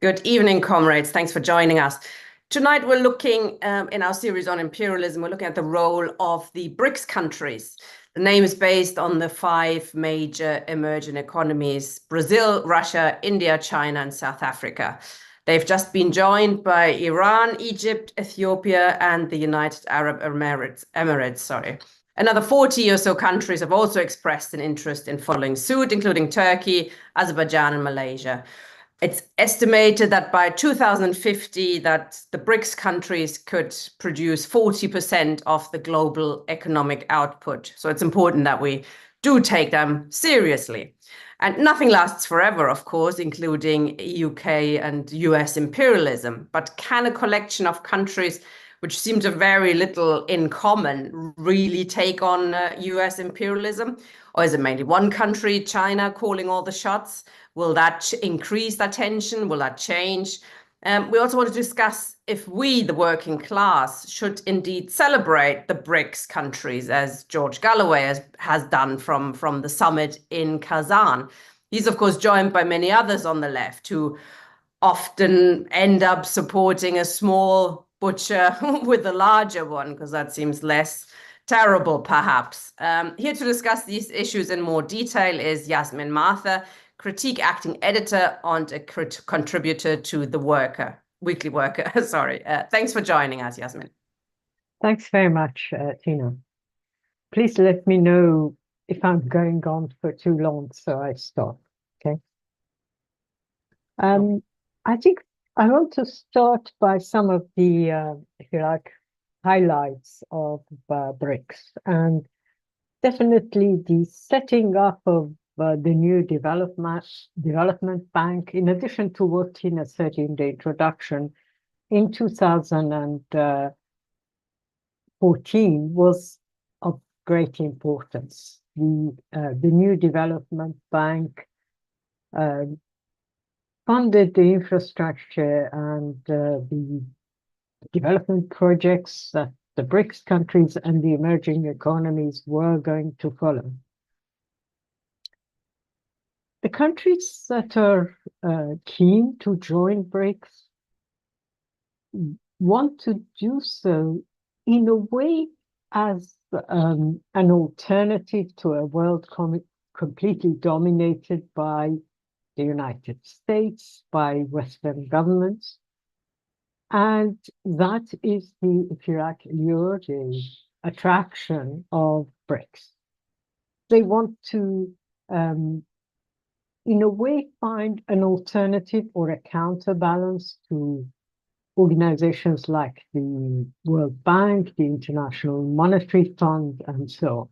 Good evening, comrades. Thanks for joining us. Tonight, we're looking in our series on imperialism, we're looking at the role of the BRICS countries. The name is based on the 5 major emerging economies: Brazil, Russia, India, China, and South Africa. They've just been joined by Iran, Egypt, Ethiopia, and the United Arab Emirates. Another 40 or so countries have also expressed an interest in following suit, including Turkey, Azerbaijan, and Malaysia. It's estimated that by 2050 that the BRICS countries could produce 40% of the global economic output. So it's important that we do take them seriously. And nothing lasts forever, of course, including UK and US imperialism. But can a collection of countries which seem to have very little in common really take on US imperialism? Or is it mainly one country, China, calling all the shots? Will that increase that tension? Will that change? We also want to discuss if we, the working class, should indeed celebrate the BRICS countries, as George Galloway has done from the summit in Kazan. He's, of course, joined by many others on the left who often end up supporting a small butcher with a larger one, because that seems less terrible, perhaps. Here to discuss these issues in more detail is Yassamine Mather, critique acting editor and a contributor to the Weekly Worker. Thanks for joining us, Yassamine. Thanks very much, Tina. Please let me know if I'm going on for too long, so I stop. Okay. I think I want to start by some of the, if you like, highlights of BRICS, and definitely the setting up of the new development bank, in addition to what Tina said in the introduction, in 2014 was of great importance. The new development bank funded the infrastructure and the development projects that the BRICS countries and the emerging economies were going to follow. The countries that are keen to join BRICS want to do so in a way as an alternative to a world completely dominated by the United States, by Western governments. And that is the, if you like, lure, the attraction of BRICS. They want to, in a way, find an alternative or a counterbalance to organizations like the World Bank, the International Monetary Fund, and so on.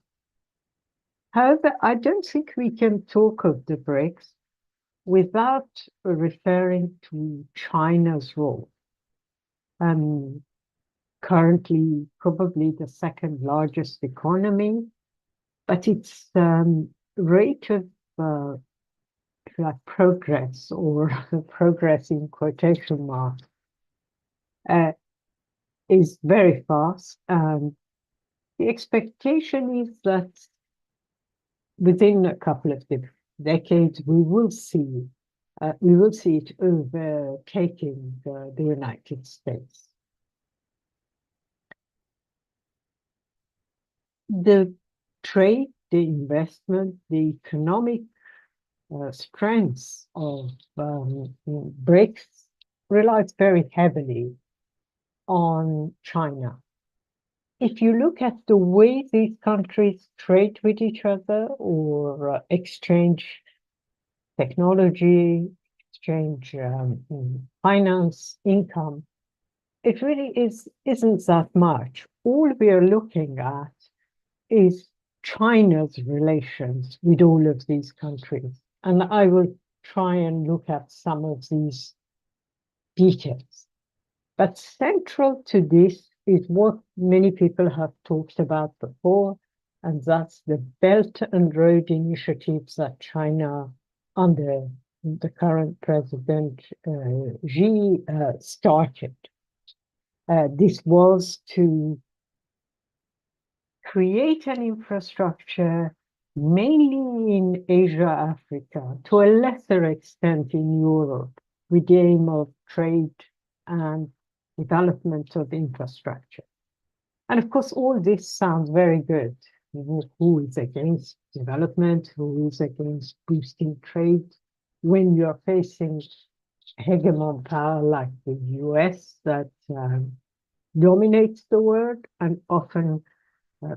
However, I don't think we can talk of the BRICS without referring to China's role. Currently, probably the second largest economy, but its rate of progress, or progress in quotation marks, is very fast. And the expectation is that within a couple of decades, we will see it overtaking the United States. The trade, the investment, the economic strengths of BRICS relies very heavily on China. If you look at the way these countries trade with each other or exchange technology, exchange finance, income, it really isn't that much. All we are looking at is China's relations with all of these countries. And I will try and look at some of these details. But central to this is what many people have talked about before, and that's the Belt and Road initiatives that China, under the current president Xi, started. This was to create an infrastructure mainly in Asia, Africa, to a lesser extent in Europe, with the aim of trade and development of infrastructure. And of course, all this sounds very good. Who is against development? Who is against boosting trade? When you're facing hegemon power like the US that dominates the world and often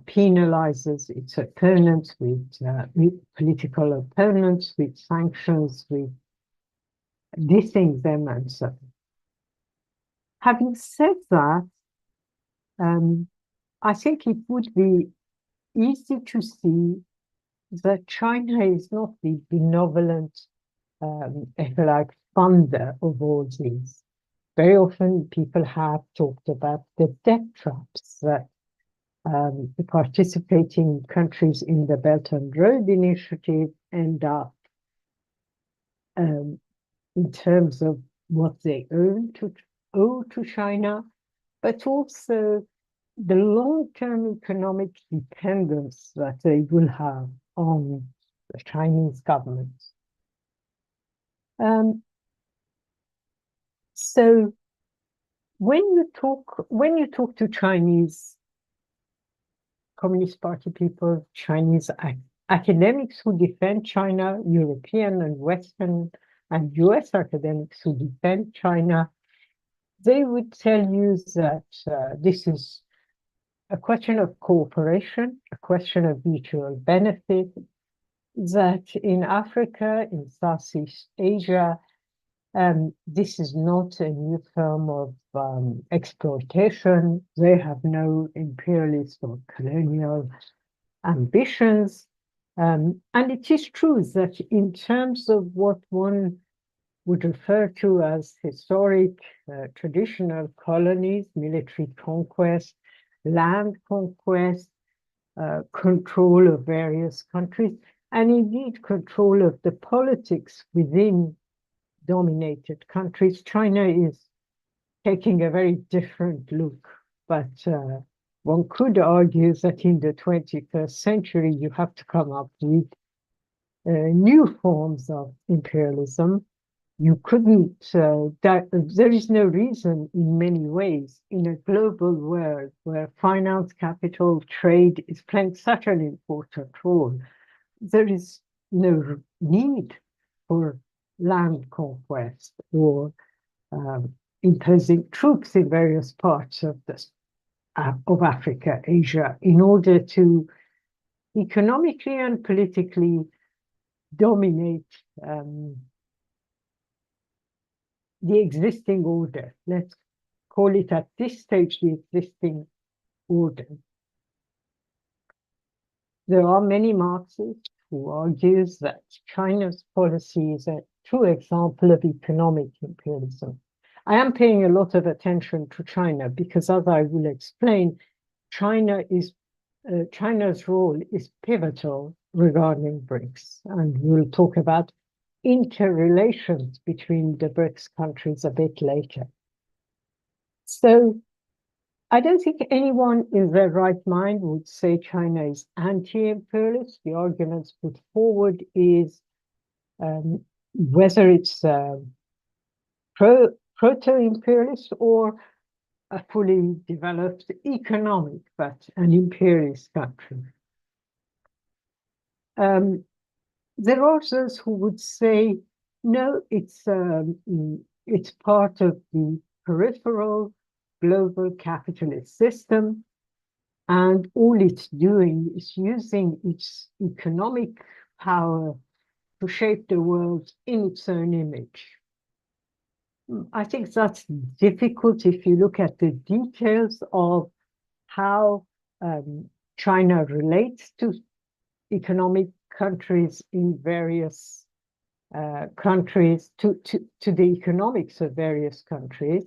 penalizes its opponents with political opponents, with sanctions, with dissing them and so on. Having said that, I think it would be easy to see that China is not the benevolent, if you like, funder of all these. Very often people have talked about the debt traps that the participating countries in the Belt and Road Initiative end up in terms of what they owe to China, but also the long-term economic dependence that they will have on the Chinese government. So when you talk to Chinese Communist Party people, Chinese academics who defend China, European and Western and US academics who defend China, they would tell you that this is a question of cooperation, a question of mutual benefit, that in Africa, in Southeast Asia, this is not a new form of exploitation. They have no imperialist or colonial ambitions. And it is true that in terms of what one would refer to as historic, traditional colonies, military conquest, land conquest, control of various countries, and indeed control of the politics within dominated countries, China is taking a very different look. But one could argue that in the 21st century, you have to come up with new forms of imperialism. You couldn't, there is no reason in many ways in a global world where finance, capital, trade is playing such an important role. There is no need for land conquest or imposing troops in various parts of Africa, Asia, in order to economically and politically dominate the existing order. Let's call it at this stage the existing order. There are many Marxists who argue that China's policy is a true example of economic imperialism. I am paying a lot of attention to China because, as I will explain, China's role is pivotal regarding BRICS, and we'll talk about interrelations between the BRICS countries a bit later. So I don't think anyone in their right mind would say China is anti-imperialist. The arguments put forward is whether it's proto-imperialist or a fully developed economic, but an imperialist country. There are those who would say, no, it's part of the peripheral global capitalist system, and all it's doing is using its economic power to shape the world in its own image. I think that's difficult if you look at the details of how China relates to economic countries in various countries, to the economics of various countries.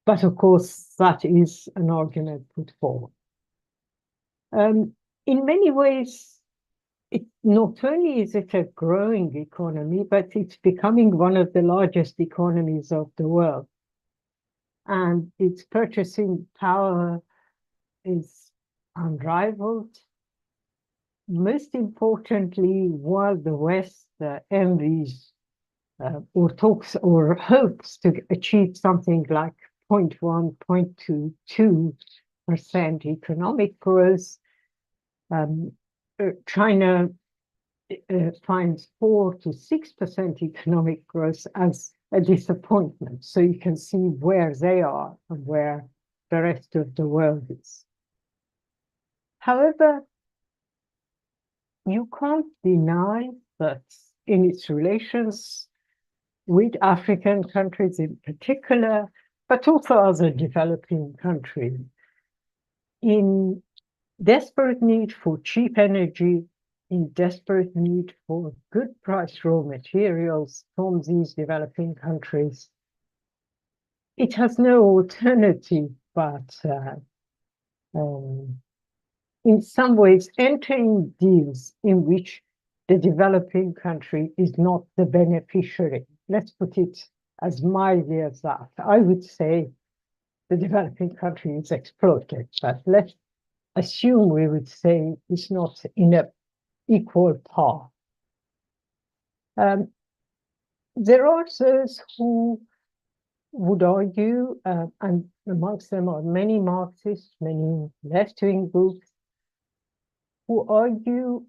But of course, that is an argument put forward. In many ways, not only is it a growing economy, but it's becoming one of the largest economies of the world. And its purchasing power is unrivaled. Most importantly, while the West envies or talks or hopes to achieve something like 0.1, 0.22% economic growth. China finds 4 to 6% economic growth as a disappointment. So you can see where they are and where the rest of the world is. However, you can't deny that in its relations with African countries in particular, but also other developing countries, in desperate need for cheap energy, in desperate need for good price raw materials from these developing countries, it has no alternative but in some ways entering deals in which the developing country is not the beneficiary. Let's put it as mildly as that. I would say the developing country is exploited, but let's assume we would say it's not in an equal par. There are those who would argue, and amongst them are many Marxists, many left-wing groups, who argue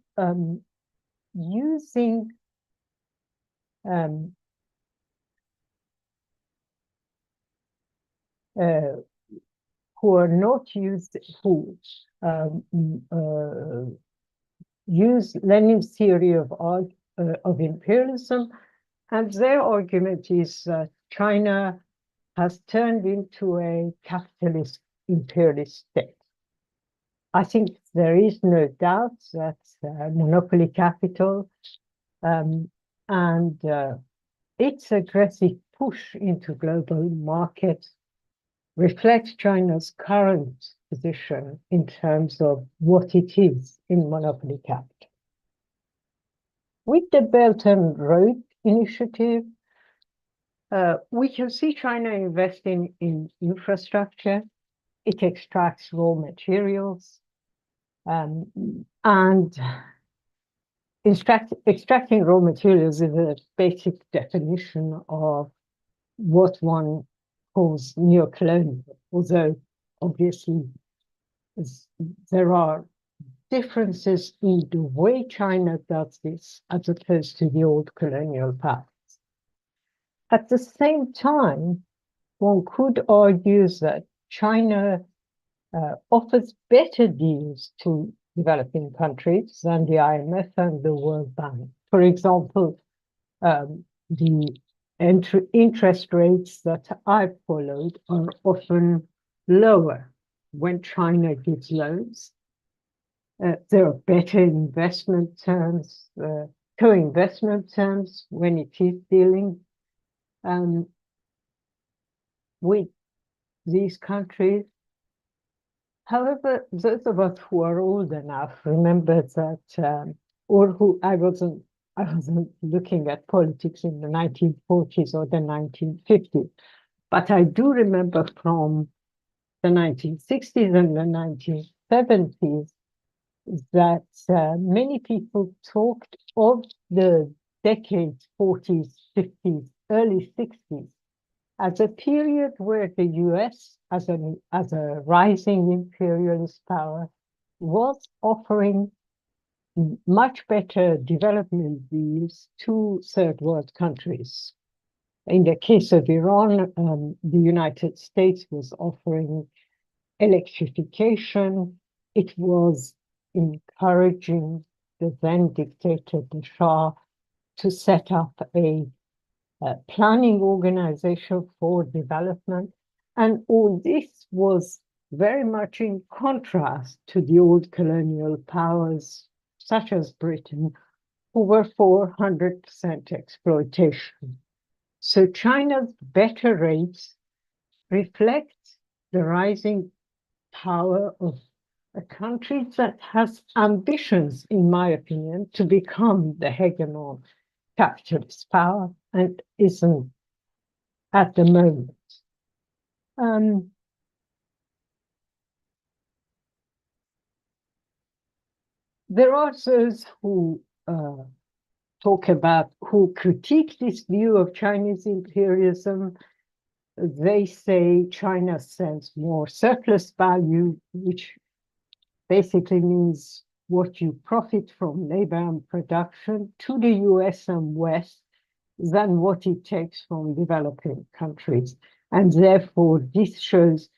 using who are not used, who use Lenin's theory of imperialism, and their argument is that China has turned into a capitalist imperialist state. I think there is no doubt that monopoly capital and its aggressive push into global markets reflects China's current position in terms of what it is in monopoly capital. With the Belt and Road Initiative, we can see China investing in infrastructure. It extracts raw materials, and extracting raw materials is a basic definition of what one calls neocolonial, although obviously there are differences in the way China does this as opposed to the old colonial powers. At the same time, one could argue that China offers better deals to developing countries than the IMF and the World Bank. For example, the interest rates that I've followed are often lower when China gives loans. There are better investment terms, co-investment terms when it is dealing with these countries. However, those of us who are old enough remember that, or who I wasn't looking at politics in the 1940s or the 1950s, but I do remember from the 1960s and the 1970s that many people talked of the decades 40s, 50s, early 60s as a period where the US, as a rising imperialist power, was offering much better development deals to third world countries. In the case of Iran, the United States was offering electrification. It was encouraging the then dictator, the Shah, to set up a planning organization for development. And all this was very much in contrast to the old colonial powers, such as Britain, who were for 100% exploitation. So China's better rates reflect the rising power of a country that has ambitions, in my opinion, to become the hegemon capitalist power and isn't at the moment. There are those who talk about who critique this view of Chinese imperialism, they say China sends more surplus value, which basically means what you profit from labor and production to the US and West than what it takes from developing countries. And therefore, this shows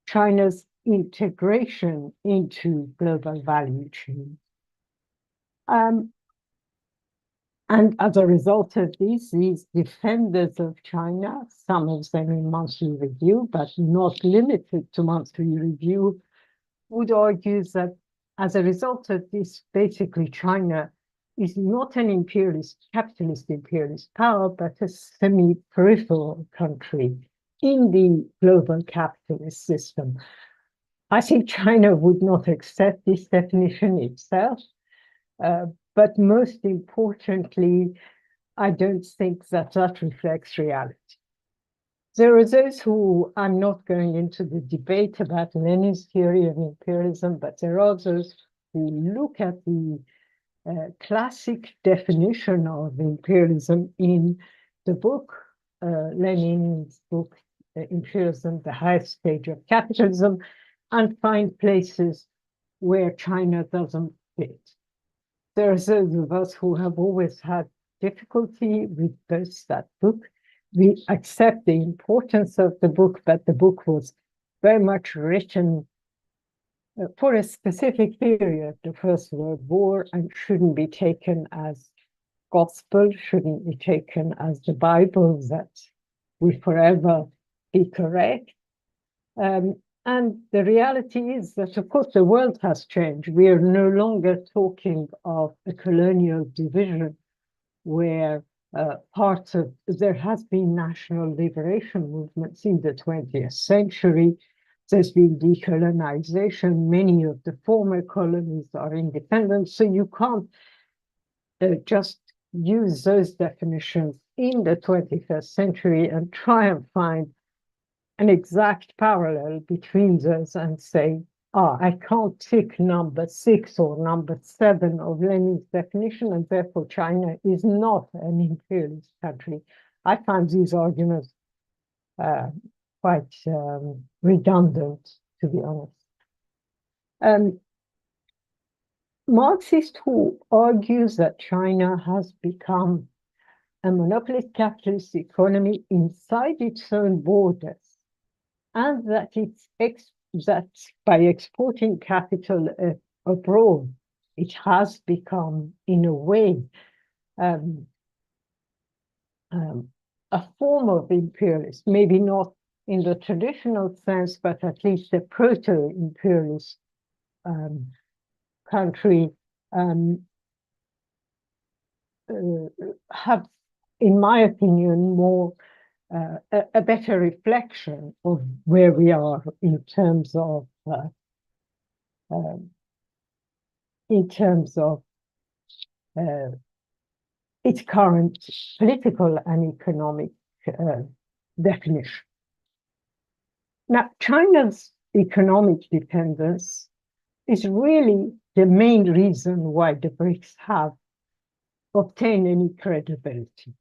China's integration into global value chains. And as a result of this, these defenders of China, some of them in monthly review, but not limited to monthly review, would argue that as a result of this, basically China is not an imperialist, capitalist imperialist power, but a semi-peripheral country in the global capitalist system. I think China would not accept this definition itself, but most importantly, I don't think that that reflects reality. There are those who, I'm not going into the debate about Lenin's theory of imperialism, but there are those who look at the classic definition of imperialism in the book, Lenin's book, Imperialism, the Highest Stage of Capitalism, and find places where China doesn't fit. There are those of us who have always had difficulty with both that book. We accept the importance of the book, but the book was very much written for a specific period, the First World War, and shouldn't be taken as gospel, shouldn't be taken as the Bible that will forever be correct. And the reality is that, of course, the world has changed. We are no longer talking of a colonial division where there has been national liberation movements in the 20th century. There's been decolonization. Many of the former colonies are independent. So you can't just use those definitions in the 21st century and try and find an exact parallel between those and say, I can't tick number 6 or number 7 of Lenin's definition, and therefore China is not an imperialist country. I find these arguments quite redundant, to be honest. Marxists who argues that China has become a monopolist capitalist economy inside its own borders, and that that by exporting capital abroad, it has become, in a way, a form of imperialist, maybe not in the traditional sense, but at least a proto-imperialist country, have, in my opinion, more a better reflection of where we are in terms of its current political and economic definition. Now, China's economic dependence is really the main reason why the BRICS have obtained any credibility.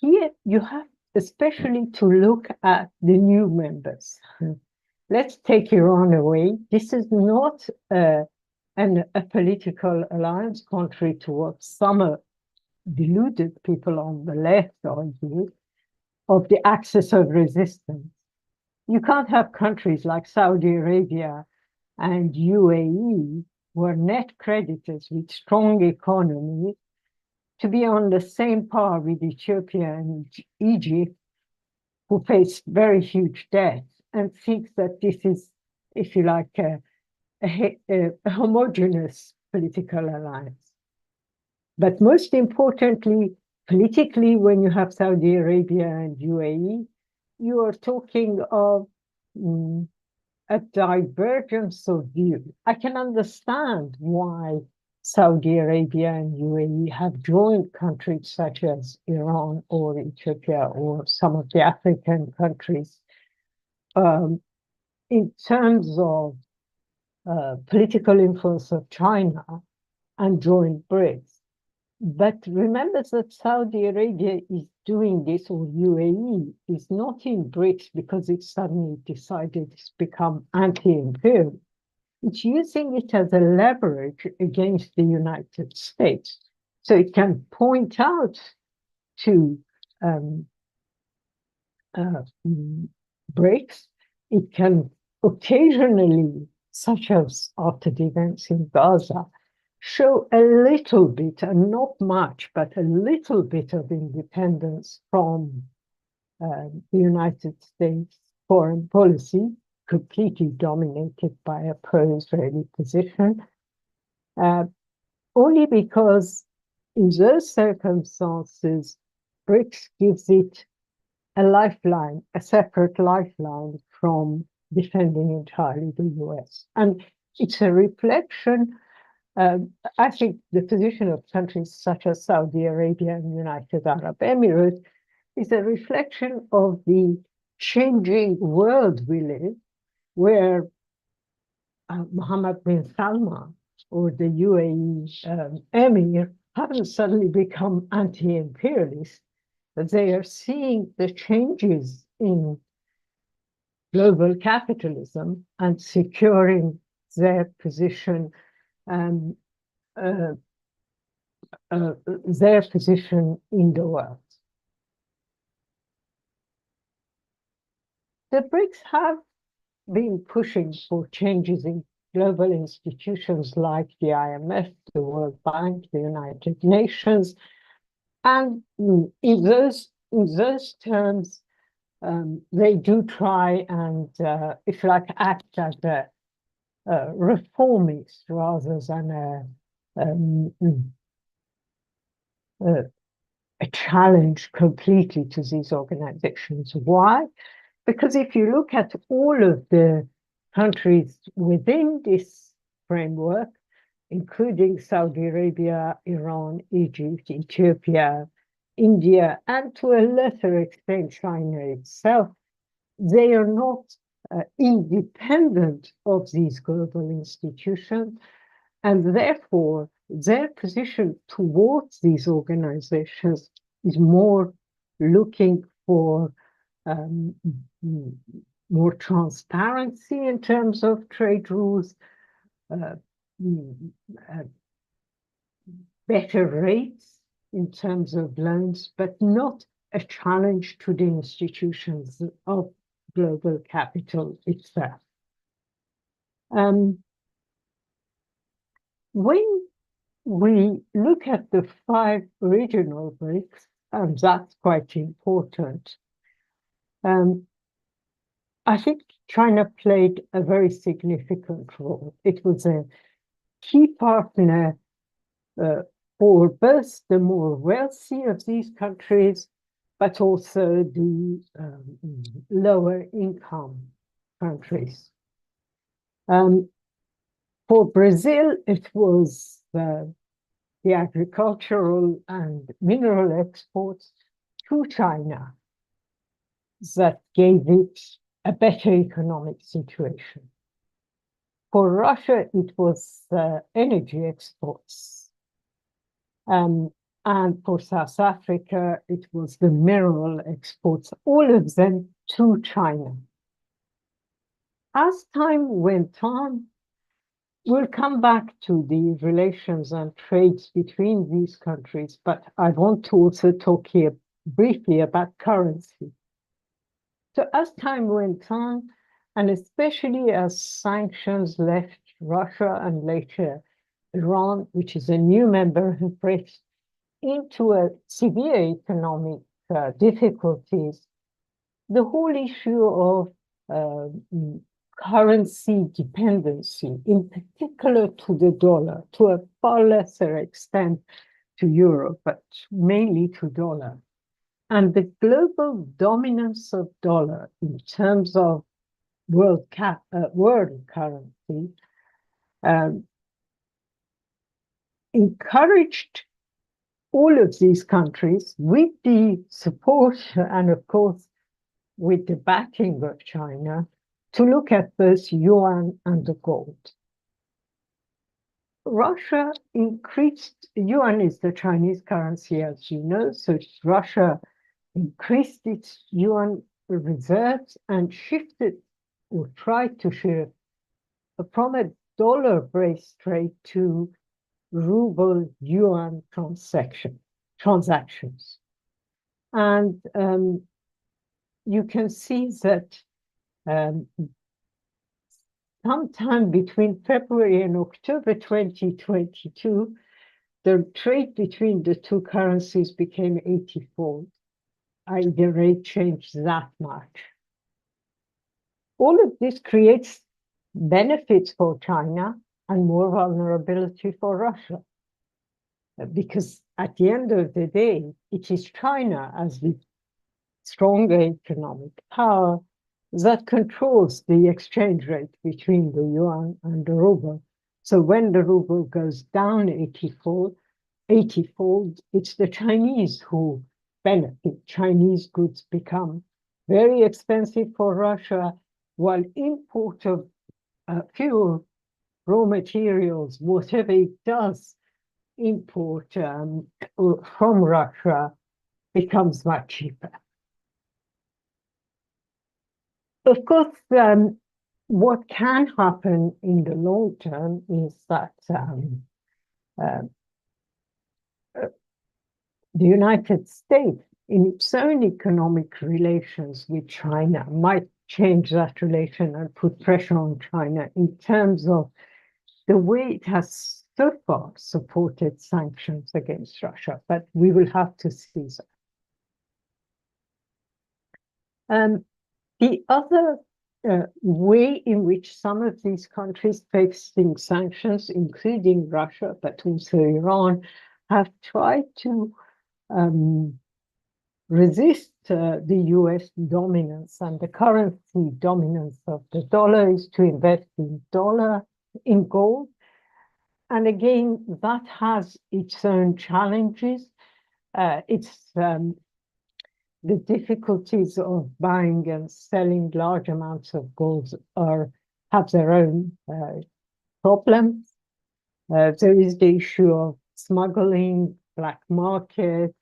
Here you have especially to look at the new members. Let's take Iran away. This is not a political alliance, contrary to what some deluded people on the left argue, of the axis of resistance. You can't have countries like Saudi Arabia and UAE, who are net creditors with strong economies, to be on the same par with Ethiopia and Egypt, who face very huge debts, and think that this is, if you like, a homogeneous political alliance. But most importantly, politically, when you have Saudi Arabia and UAE, you are talking of a divergence of view. I can understand why Saudi Arabia and UAE have joined countries such as Iran or Ethiopia or some of the African countries in terms of political influence of China. and join BRICS. But remember that Saudi Arabia is doing this, or UAE is not in BRICS because it suddenly decided it's become anti-imperial. It's using it as a leverage against the United States. So it can point out to BRICS. It can occasionally, such as after the events in Gaza, show a little bit, and not much, but a little bit of independence from the United States foreign policy, completely dominated by a pro-Israeli position, only because in those circumstances, BRICS gives it a lifeline, a separate lifeline from defending entirely the US. And it's a reflection. I think the position of countries such as Saudi Arabia and United Arab Emirates is a reflection of the changing world we live, where Mohammed bin Salman or the UAE emir haven't suddenly become anti-imperialist, but they are seeing the changes in global capitalism and securing their position in the world. The BRICS have been pushing for changes in global institutions like the IMF, the World Bank, the United Nations, and in those terms, they do try and, if you like, act as a reformist rather than a challenge completely to these organizations. Why? Because if you look at all of the countries within this framework, including Saudi Arabia, Iran, Egypt, Ethiopia, India, and to a lesser extent China itself, they are not independent of these global institutions, and therefore their position towards these organizations is more looking for more transparency in terms of trade rules, better rates in terms of loans, but not a challenge to the institutions of global capital itself. When we look at the 5 regional BRICS, and that's quite important, I think China played a very significant role. It was a key partner for both the more wealthy of these countries, but also the lower income countries. For Brazil, it was the agricultural and mineral exports to China that gave it a better economic situation. For Russia, it was energy exports. And for South Africa, it was the mineral exports, all of them to China. As time went on, we'll come back to the relations and trades between these countries, but I want to also talk here briefly about currency. So as time went on, and especially as sanctions left Russia and later Iran, which is a new member of BRICS, into a severe economic difficulties, the whole issue of currency dependency, in particular to the dollar, to a far lesser extent to euro, but mainly to dollar, and the global dominance of dollar in terms of world currency encouraged all of these countries, with the support and of course with the backing of China, to look at both yuan and the gold. Russia increased, yuan is the Chinese currency, as you know, so Russia increased its yuan reserves and shifted or tried to shift from a dollar-based trade to ruble yuan transactions. And you can see that sometime between February and October 2022, the trade between the two currencies became 80-fold. The rate changed that much. All of this creates benefits for China and more vulnerability for Russia. Because at the end of the day, it is China as the stronger economic power that controls the exchange rate between the yuan and the ruble. So when the ruble goes down 80-fold, it's the Chinese who benefit. Chinese goods become very expensive for Russia, while import of fuel, raw materials, whatever it does import from Russia becomes much cheaper. Of course, what can happen in the long term is that the United States, in its own economic relations with China, might change that relation and put pressure on China in terms of the way it has so far supported sanctions against Russia, but we will have to see that. The other way in which some of these countries facing sanctions, including Russia, but also Iran, have tried to resist the US dominance and the currency dominance of the dollar is to invest in gold. And again, that has its own challenges. The difficulties of buying and selling large amounts of gold have their own problems. There is the issue of smuggling, black market,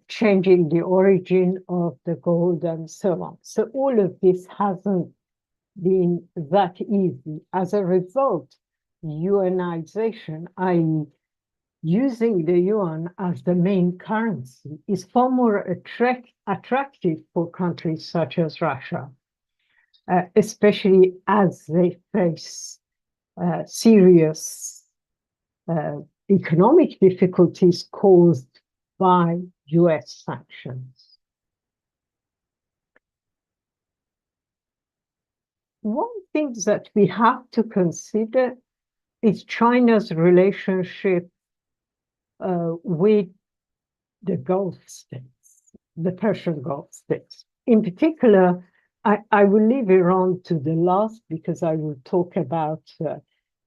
changing the origin of the gold, and so on. So all of this hasn't been that easy. As a result, yuanization, i.e., using the yuan as the main currency, is far more attractive for countries such as Russia, especially as they face serious economic difficulties caused by US sanctions. One thing that we have to consider is China's relationship with the Gulf states, the Persian Gulf states. In particular, I will leave Iran to the last because I will talk about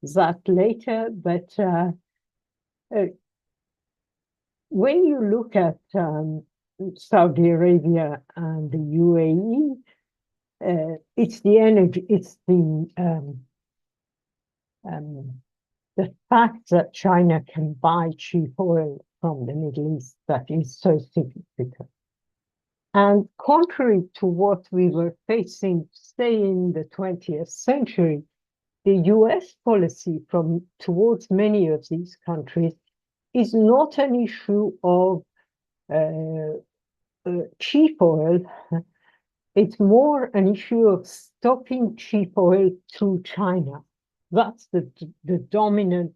that later. But when you look at Saudi Arabia and the UAE, it's the energy, it's the fact that China can buy cheap oil from the Middle East that is so significant. And contrary to what we were facing, say, in the 20th century, the US policy towards many of these countries is not an issue of cheap oil. It's more an issue of stopping cheap oil to China. That's the dominant,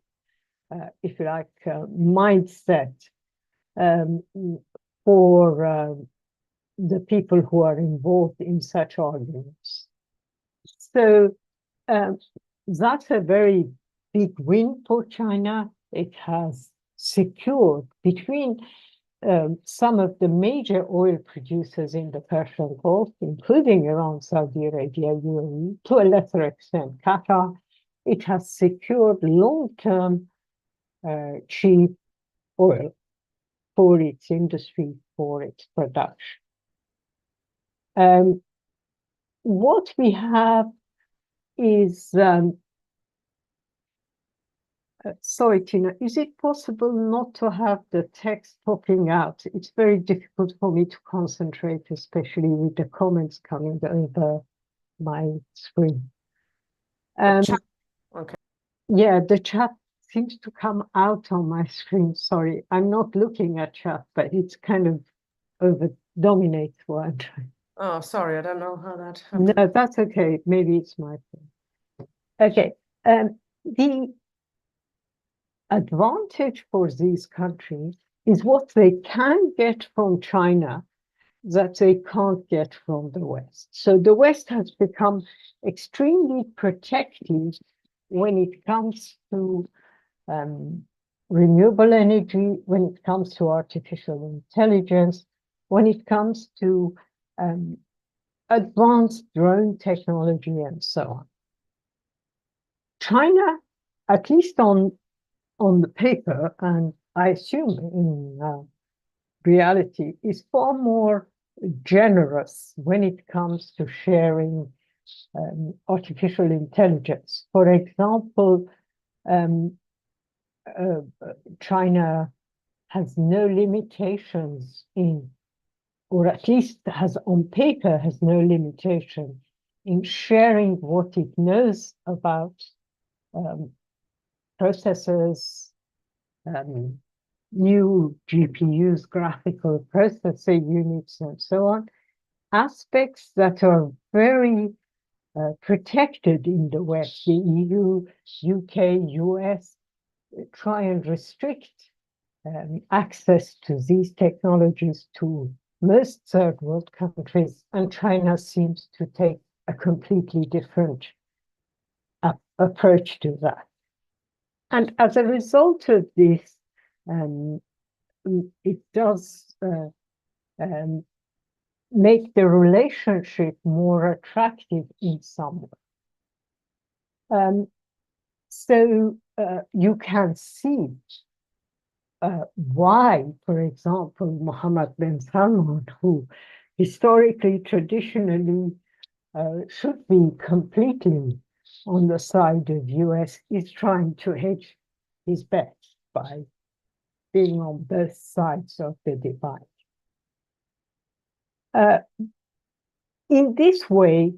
if you like, mindset for the people who are involved in such arguments. So that's a very big win for China. It has secured between some of the major oil producers in the Persian Gulf, including Iran, Saudi Arabia, UAE, to a lesser extent Qatar. It has secured long-term cheap oil for its industry, for its production. What we have is Sorry, Tina, is it possible not to have the text popping out? It's very difficult for me to concentrate, especially with the comments coming over my screen. Okay. Yeah, the chat seems to come out on my screen. Sorry, I'm not looking at chat, but it's kind of over dominates what I'm trying. Oh, sorry, I don't know how that happened. No, that's okay. Maybe it's my fault. Okay. The advantage for these countries is what they can get from China that they can't get from the West. So the West has become extremely protective when it comes to renewable energy, when it comes to artificial intelligence, when it comes to advanced drone technology and so on. China, at least on the paper, and I assume in reality, is far more generous when it comes to sharing artificial intelligence. For example, China has no limitations in, or at least has on paper, has no limitation in sharing what it knows about processors, new GPUs, graphical processor units, and so on, aspects that are very protected in the West. The EU, UK, US try and restrict access to these technologies to most third world countries, and China seems to take a completely different approach to that. And as a result of this, it does make the relationship more attractive in some way. So you can see why, for example, Mohammed bin Salman, who historically, traditionally should be completely on the side of US, is trying to hedge his bets by being on both sides of the divide. In this way,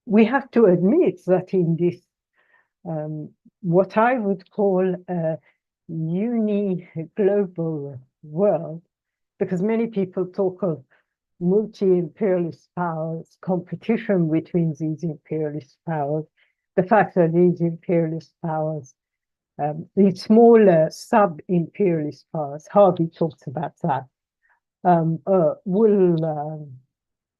we have to admit that in this, what I would call a uni-global world, because many people talk of multi-imperialist powers, competition between these imperialist powers, the fact that these imperialist powers, the smaller sub-imperialist powers, Harvey talks about that, will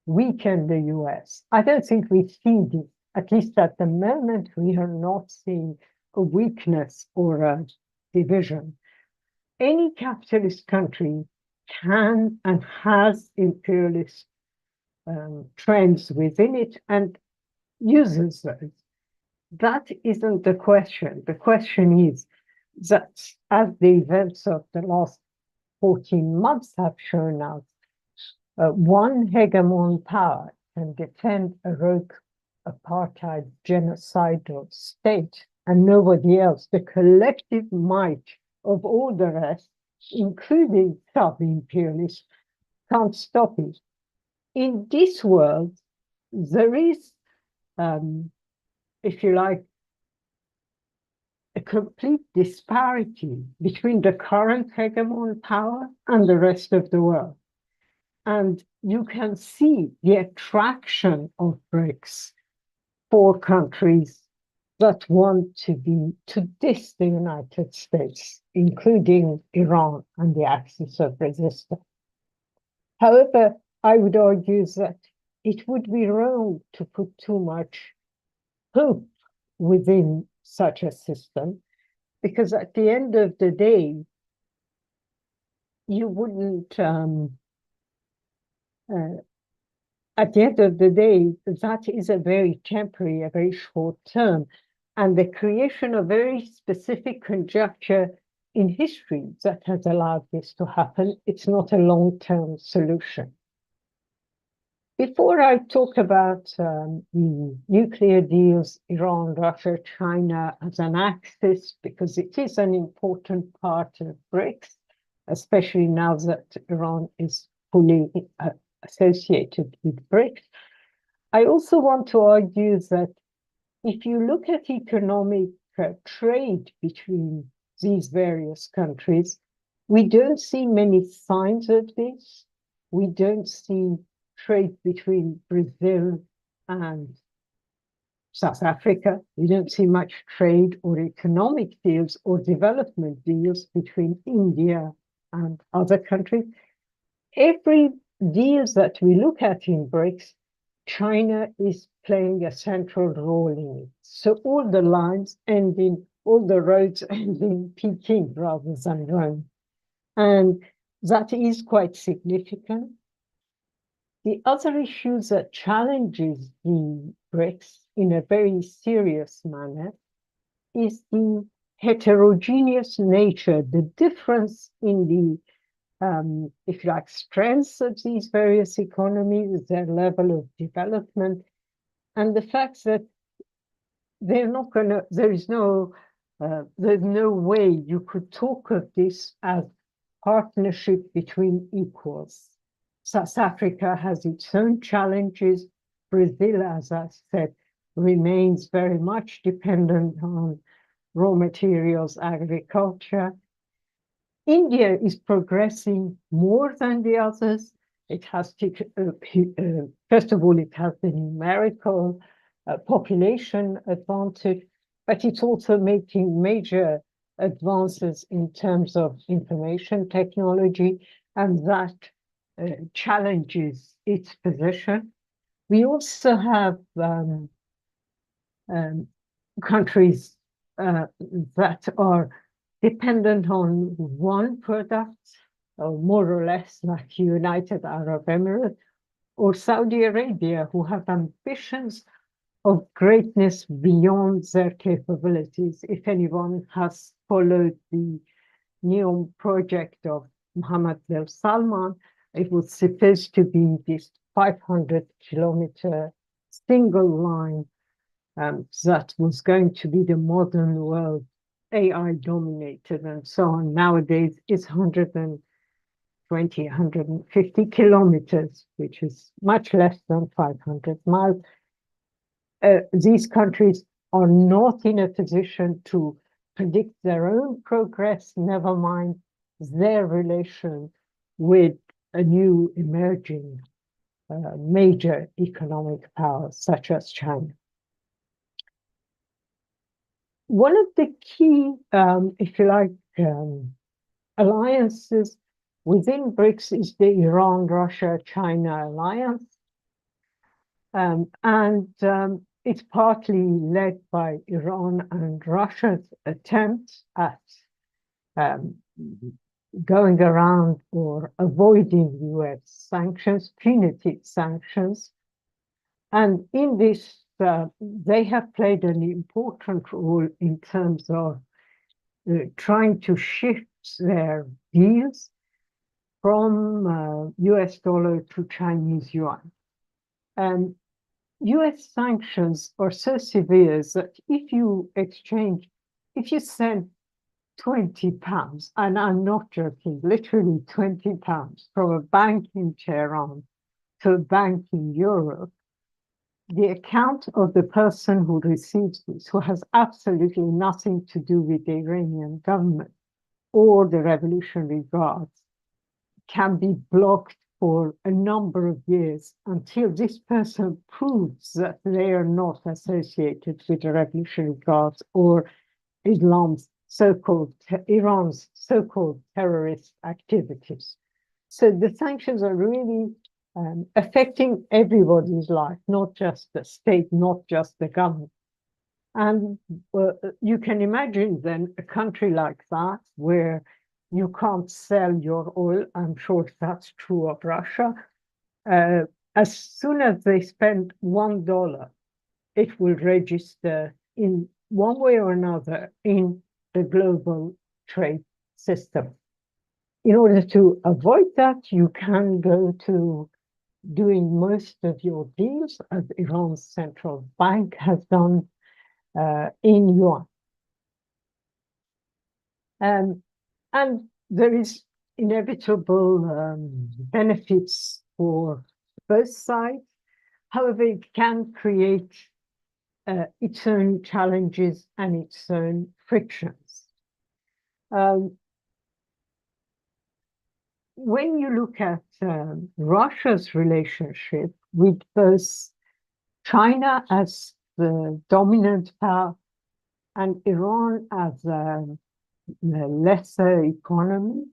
weaken the US. I don't think we see this. At least at the moment, we are not seeing a weakness or a division. Any capitalist country can and has imperialist trends within it and uses those. That isn't the question. The question is that, as the events of the last 14 months have shown us, one hegemon power can defend a rogue apartheid genocidal state and nobody else. The collective might of all the rest, including sub-imperialists, can't stop it. In this world, there is, if you like, a complete disparity between the current hegemon power and the rest of the world. And you can see the attraction of BRICS for countries that want to diss the United States, including Iran and the axis of resistance. However, I would argue that it would be wrong to put too much hope within such a system, because at the end of the day, you wouldn't, at the end of the day, that is a very temporary, a very short term, and the creation of very specific conjuncture in history that has allowed this to happen. It's not a long-term solution. Before I talk about the nuclear deals, Iran, Russia, China as an axis, because it is an important part of BRICS, especially now that Iran is fully associated with BRICS, I also want to argue that if you look at economic trade between these various countries, we don't see many signs of this. We don't see trade between Brazil and South Africa. We don't see much trade or economic deals or development deals between India and other countries. Every deal that we look at in BRICS, China is playing a central role in it. So all the lines end in, all the roads end in Peking rather than Rome. And that is quite significant. The other issue that challenges the BRICS in a very serious manner is the heterogeneous nature, the difference in the if you like, strengths of these various economies, their level of development, and the fact that they're not going to, there's no way you could talk of this as partnership between equals. South Africa has its own challenges. Brazil, as I said, remains very much dependent on raw materials, agriculture. India is progressing more than the others. It has to, first of all, it has the numerical population advantage, but it's also making major advances in terms of information technology, and that challenges its position. We also have countries that are dependent on one product, or more or less like United Arab Emirates or Saudi Arabia, who have ambitions of greatness beyond their capabilities. If anyone has followed the NEOM project of Mohammed bin Salman, it was supposed to be this 500-kilometer single line that was going to be the modern world, AI dominated and so on. Nowadays, it's 120, 150 kilometers, which is much less than 500 miles. These countries are not in a position to predict their own progress, never mind their relation with a new emerging major economic power such as China. One of the key, if you like, alliances within BRICS is the Iran-Russia-China alliance. It's partly led by Iran and Russia's attempts at going around or avoiding US sanctions, punitive sanctions. And in this, they have played an important role in terms of trying to shift their deals from US dollar to Chinese yuan. And US sanctions are so severe that if you send 20 pounds, and I'm not joking, literally 20 pounds from a bank in Tehran to a bank in Europe, the account of the person who receives this, who has absolutely nothing to do with the Iranian government or the Revolutionary Guards, can be blocked for a number of years until this person proves that they are not associated with the Revolutionary Guards or Iran's so-called terrorist activities. So the sanctions are really affecting everybody's life, not just the state, not just the government. And you can imagine then a country like that where you can't sell your oil. I'm sure that's true of Russia. As soon as they spend $1, it will register in one way or another in the global trade system. In order to avoid that, you can go to doing most of your deals, as Iran's central bank has done, in yuan. And there is inevitable benefits for both sides. However, it can create its own challenges and its own frictions. When you look at Russia's relationship with both China as the dominant power and Iran as a lesser economy,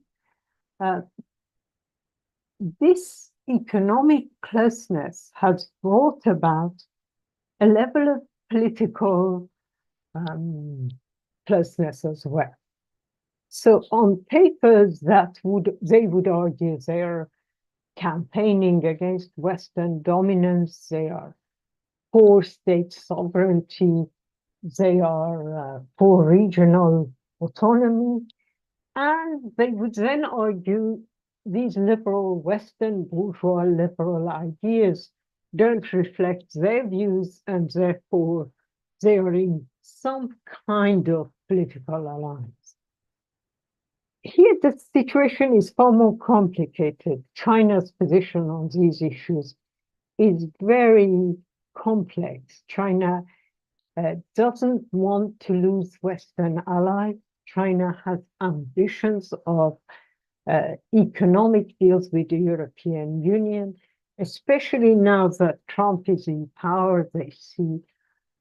this economic closeness has brought about a level of political closeness as well. So on papers they would argue they're campaigning against Western dominance, they are for state sovereignty, they are for regional autonomy, and they would then argue these liberal Western bourgeois liberal ideas don't reflect their views, and therefore they are in some kind of political alliance. Here, the situation is far more complicated. China's position on these issues is very complex. China doesn't want to lose Western allies. China has ambitions of economic deals with the European Union, especially now that Trump is in power. They see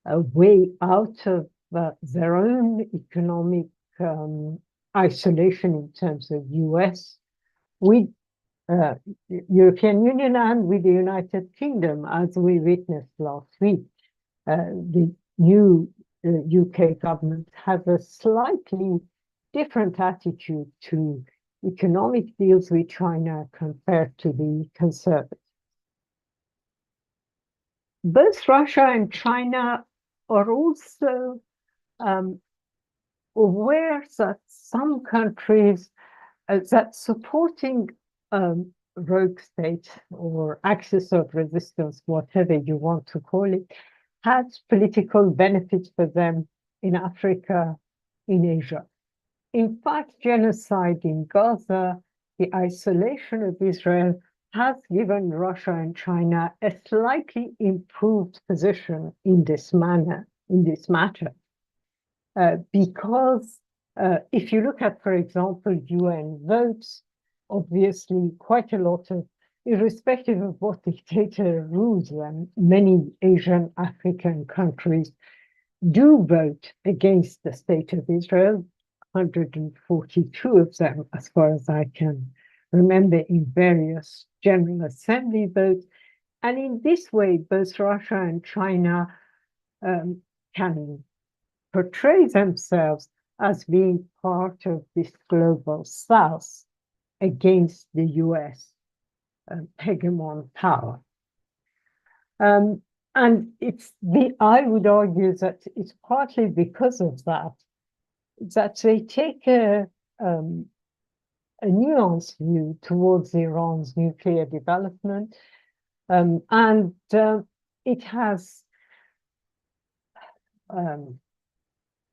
a way out of their own economic isolation in terms of US with European Union and with the United Kingdom, as we witnessed last week. The new UK government has a slightly different attitude to economic deals with China compared to the conservatives. Both Russia and China are also aware that some countries that supporting rogue state or axis of resistance, whatever you want to call it, has political benefits for them in Africa, in Asia. In fact, genocide in Gaza, the isolation of Israel, has given Russia and China a slightly improved position in this matter. Because if you look at, for example, UN votes, obviously quite a lot of, irrespective of what dictator rules them, many Asian, African countries do vote against the state of Israel, 142 of them, as far as I can remember, in various General Assembly votes. And in this way, both Russia and China can portray themselves as being part of this global South against the US hegemon power. And I would argue that it's partly because of that they take a nuanced view towards Iran's nuclear development, and it has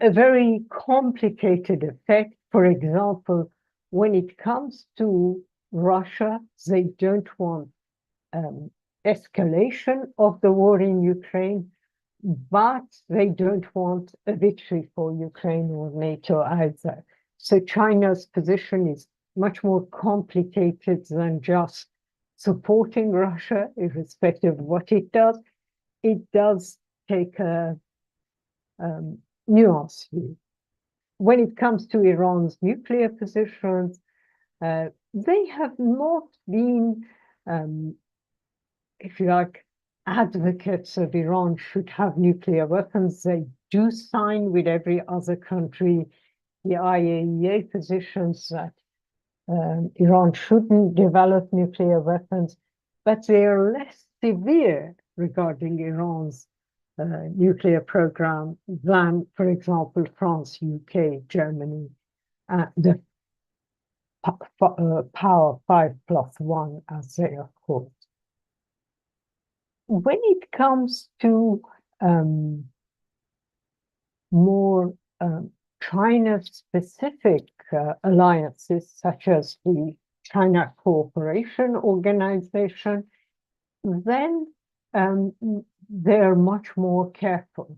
a very complicated effect. For example, when it comes to Russia, they don't want escalation of the war in Ukraine, but they don't want a victory for Ukraine or NATO either. So China's position is much more complicated than just supporting Russia, irrespective of what it does. It does take a nuanced view. When it comes to Iran's nuclear positions, they have not been, if you like, advocates of Iran should have nuclear weapons. They do sign with every other country the IAEA positions that Iran shouldn't develop nuclear weapons, but they are less severe regarding Iran's nuclear program than, for example, France, UK, Germany, the Power 5+1, as they are called. when it comes to more China-specific alliances, such as the China Cooperation Organization, then they're much more careful.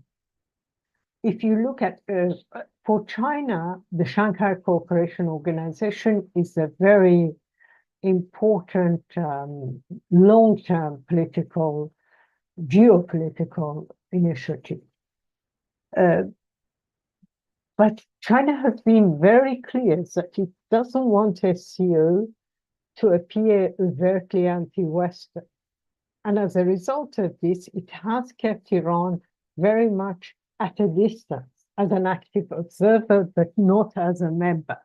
If you look at, for China, the Shanghai Cooperation Organization is a very important long-term geopolitical initiative. But China has been very clear that it doesn't want SCO to appear overtly anti-Western. And as a result of this, it has kept Iran very much at a distance as an active observer, but not as a member.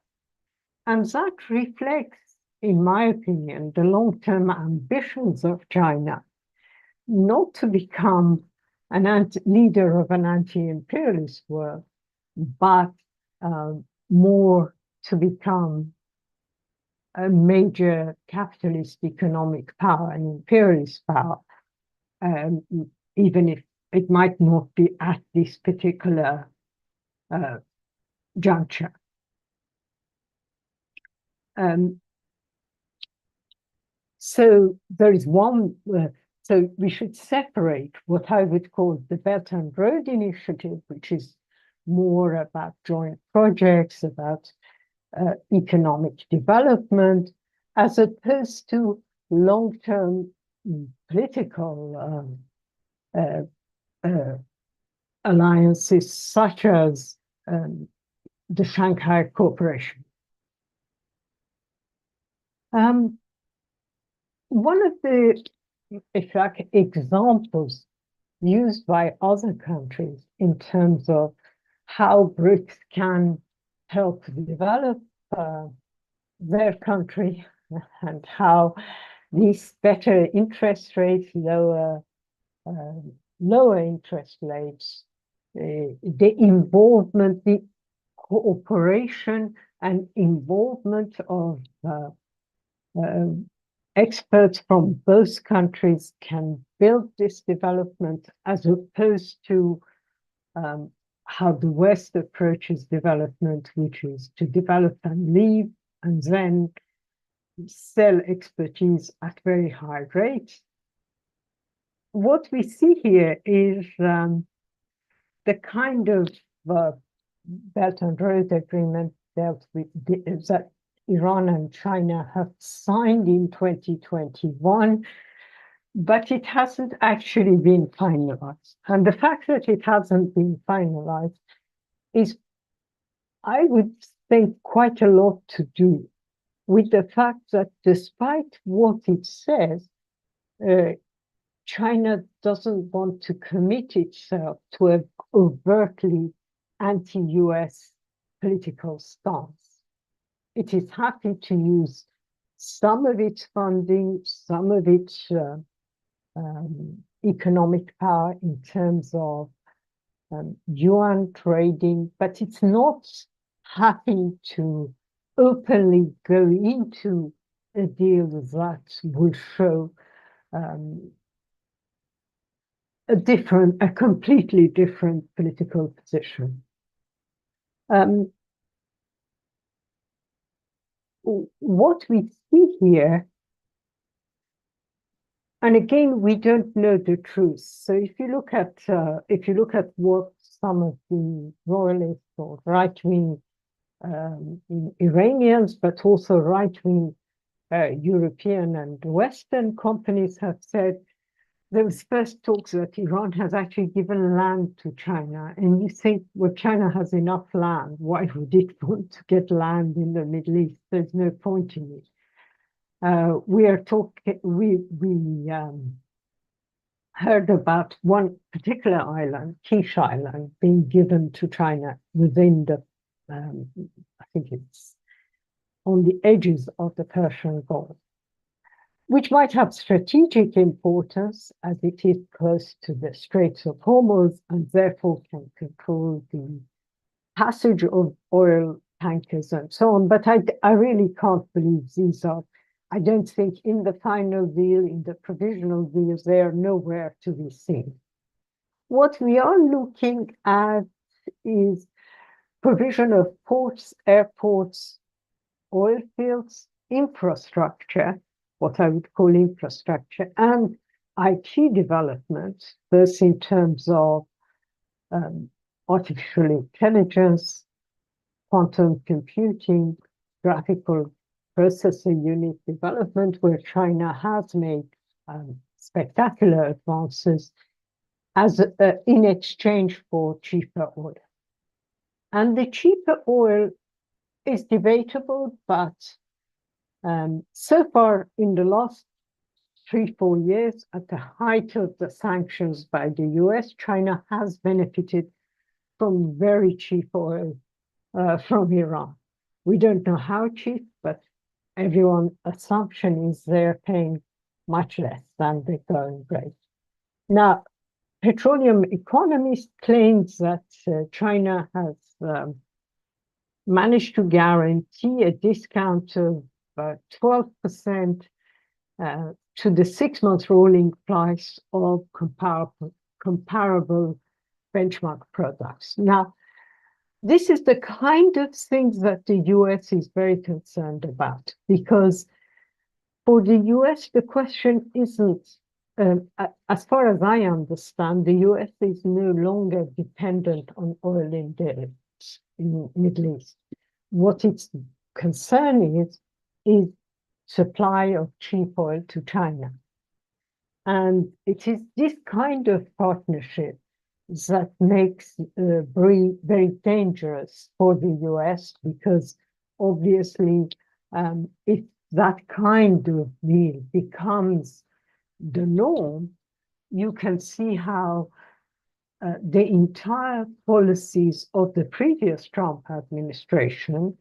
And that reflects, in my opinion, the long-term ambitions of China, not to become an leader of an anti-imperialist world, but more to become a major capitalist economic power, an imperialist power, even if it might not be at this particular juncture. So there is one, so we should separate what I would call the Belt and Road Initiative, which is more about joint projects, about economic development, as opposed to long-term political alliances such as the Shanghai Cooperation. One of the, if like, examples used by other countries in terms of how BRICS can help develop their country and how these better interest rates, lower interest rates, the involvement, the cooperation and involvement of experts from both countries can build this development, as opposed to how the West approaches development, which is to develop and leave and then sell expertise at very high rates. What we see here is the kind of Belt and Road Agreement dealt with that Iran and China have signed in 2021, but it hasn't actually been finalized. And the fact that it hasn't been finalized is, I would think, quite a lot to do with the fact that despite what it says, China doesn't want to commit itself to an overtly anti-US political stance. It is happy to use some of its funding, some of its economic power in terms of yuan trading, but it's not happy to openly go into a deal that will show a completely different political position. What we see here, and again, we don't know the truth. So if you look at what some of the royalists or right-wing Iranians, but also right-wing European and Western companies have said, there was first talks that Iran has actually given land to China. And you think, well, China has enough land. Why would it want to get land in the Middle East? There's no point in it. We heard about one particular island, Kish Island, being given to China within the, I think it's on the edges of the Persian Gulf, which might have strategic importance as it is close to the Straits of Hormuz and therefore can control the passage of oil tankers and so on. But I really can't believe these are I don't think in the final deal, in the provisional deals, they are nowhere to be seen. What we are looking at is provision of ports, airports, oil fields, infrastructure, what I would call infrastructure, and IT development, both in terms of artificial intelligence, quantum computing, graphical processor unit development, where China has made spectacular advances in exchange for cheaper oil. And the cheaper oil is debatable, but so far in the last 3-4 years, at the height of the sanctions by the US, China has benefited from very cheap oil from Iran. We don't know how cheap, but everyone's assumption is they're paying much less than the going rate. Now, petroleum economist claims that China has managed to guarantee a discount of 12% to the 6-month rolling price of comparable benchmark products. Now, this is the kind of things that the US is very concerned about, because for the US, the question isn't, as far as I understand, the US is no longer dependent on oil in the Middle East. What its concern is supply of cheap oil to China. And it is this kind of partnership that makes very dangerous for the US, because obviously if that kind of deal becomes the norm, you can see how the entire policies of the previous Trump administration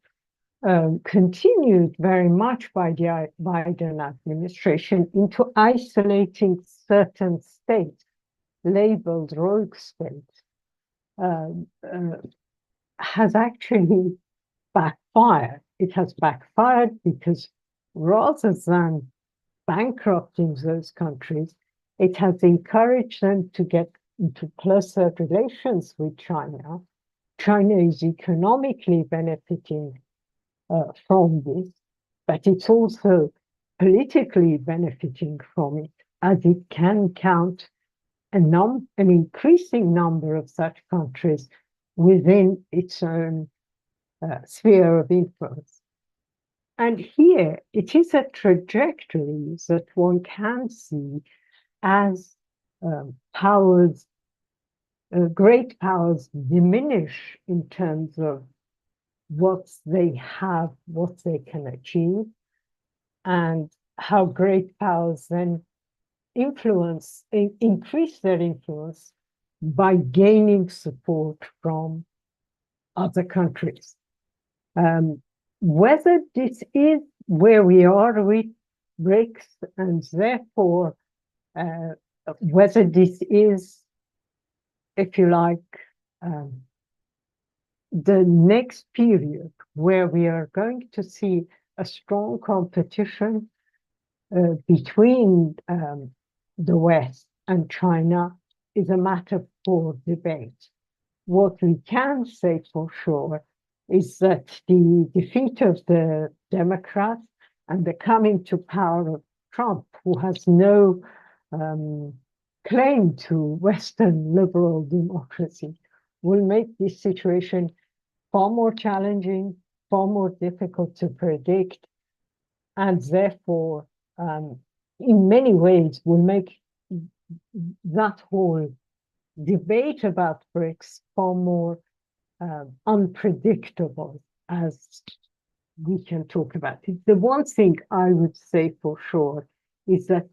continued very much by the Biden administration into isolating certain states, labeled rogue states, has actually backfired. It has backfired because rather than bankrupting those countries, it has encouraged them to get into closer relations with China. China is economically benefiting from this, but it's also politically benefiting from it, as it can count an increasing number of such countries within its own sphere of influence. And here it is a trajectory that one can see as powers, great powers diminish in terms of what they have, what they can achieve, and how great powers then increase their influence by gaining support from other countries. Whether this is where we are with BRICS, and therefore whether this is, if you like, the next period where we are going to see a strong competition between the West and China, is a matter for debate. What we can say for sure is that the defeat of the Democrats and the coming to power of Trump, who has no claim to Western liberal democracy, will make this situation far more challenging, far more difficult to predict, and therefore, in many ways, will make that whole debate about BRICS far more unpredictable, as we can talk about it. The one thing I would say for sure is that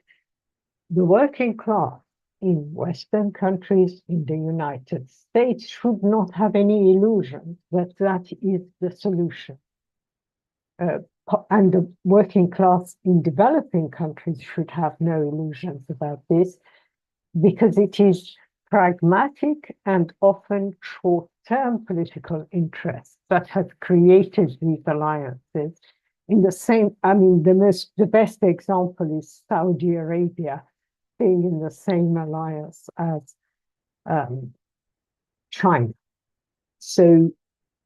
the working class in Western countries, in the United States, should not have any illusion that that is the solution. And the working class in developing countries should have no illusions about this, because it is pragmatic and often short-term political interests that have created these alliances, in the same, I mean, the best example is Saudi Arabia being in the same alliance as China. So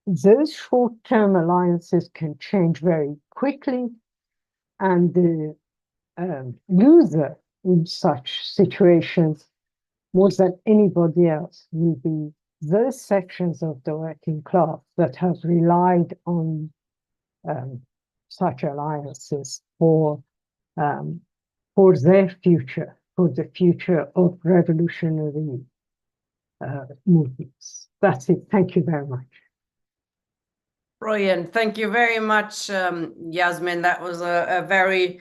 those short-term alliances can change very quickly, and the loser in such situations, more than anybody else, will be those sections of the working class that have relied on such alliances for their future, for the future of revolutionary movements. That's it. Thank you very much. Brilliant. Thank you very much, Yasmin. That was a very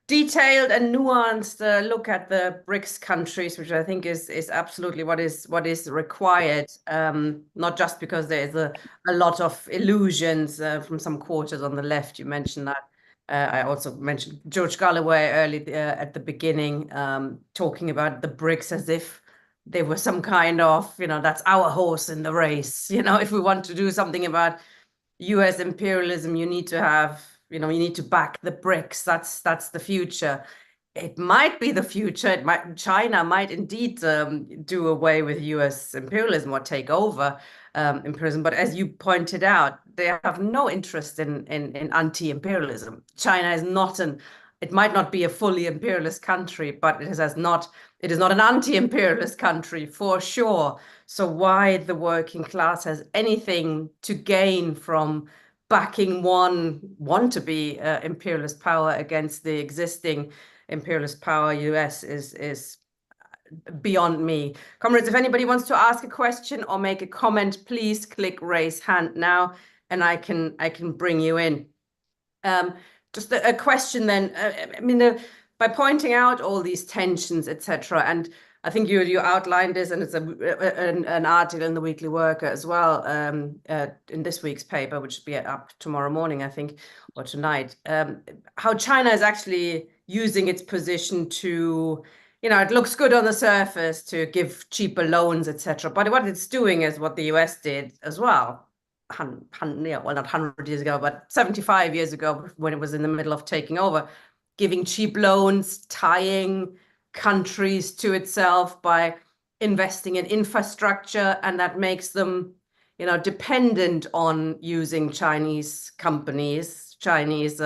detailed and nuanced look at the BRICS countries, which I think is absolutely what is required. Not just because there is a lot of illusions from some quarters on the left. You mentioned that. I also mentioned George Galloway early at the beginning, talking about the BRICS as if they were some kind of, that's our horse in the race. If we want to do something about US imperialism, you need to have, you need to back the BRICS. That's the future. It might be the future. China might indeed do away with US imperialism or take over imperialism. But as you pointed out, they have no interest in anti-imperialism. China is not it might not be a fully imperialist country, but it is not an anti-imperialist country for sure. So why the working class has anything to gain from backing one want-to-be imperialist power against the existing imperialist power US is beyond me. Comrades, if anybody wants to ask a question or make a comment, please click raise hand now, and I can bring you in. Just a question then. I mean, by pointing out all these tensions, etc., and I think you outlined this, and it's an article in the Weekly Worker as well, in this week's paper, which will be up tomorrow morning, I think, or tonight. How China is actually using its position to, it looks good on the surface to give cheaper loans, etc. But what it's doing is what the US did as well. Well, not 100 years ago, but 75 years ago, when it was in the middle of taking over, giving cheap loans, tying countries to itself by investing in infrastructure, and that makes them, dependent on using Chinese companies, Chinese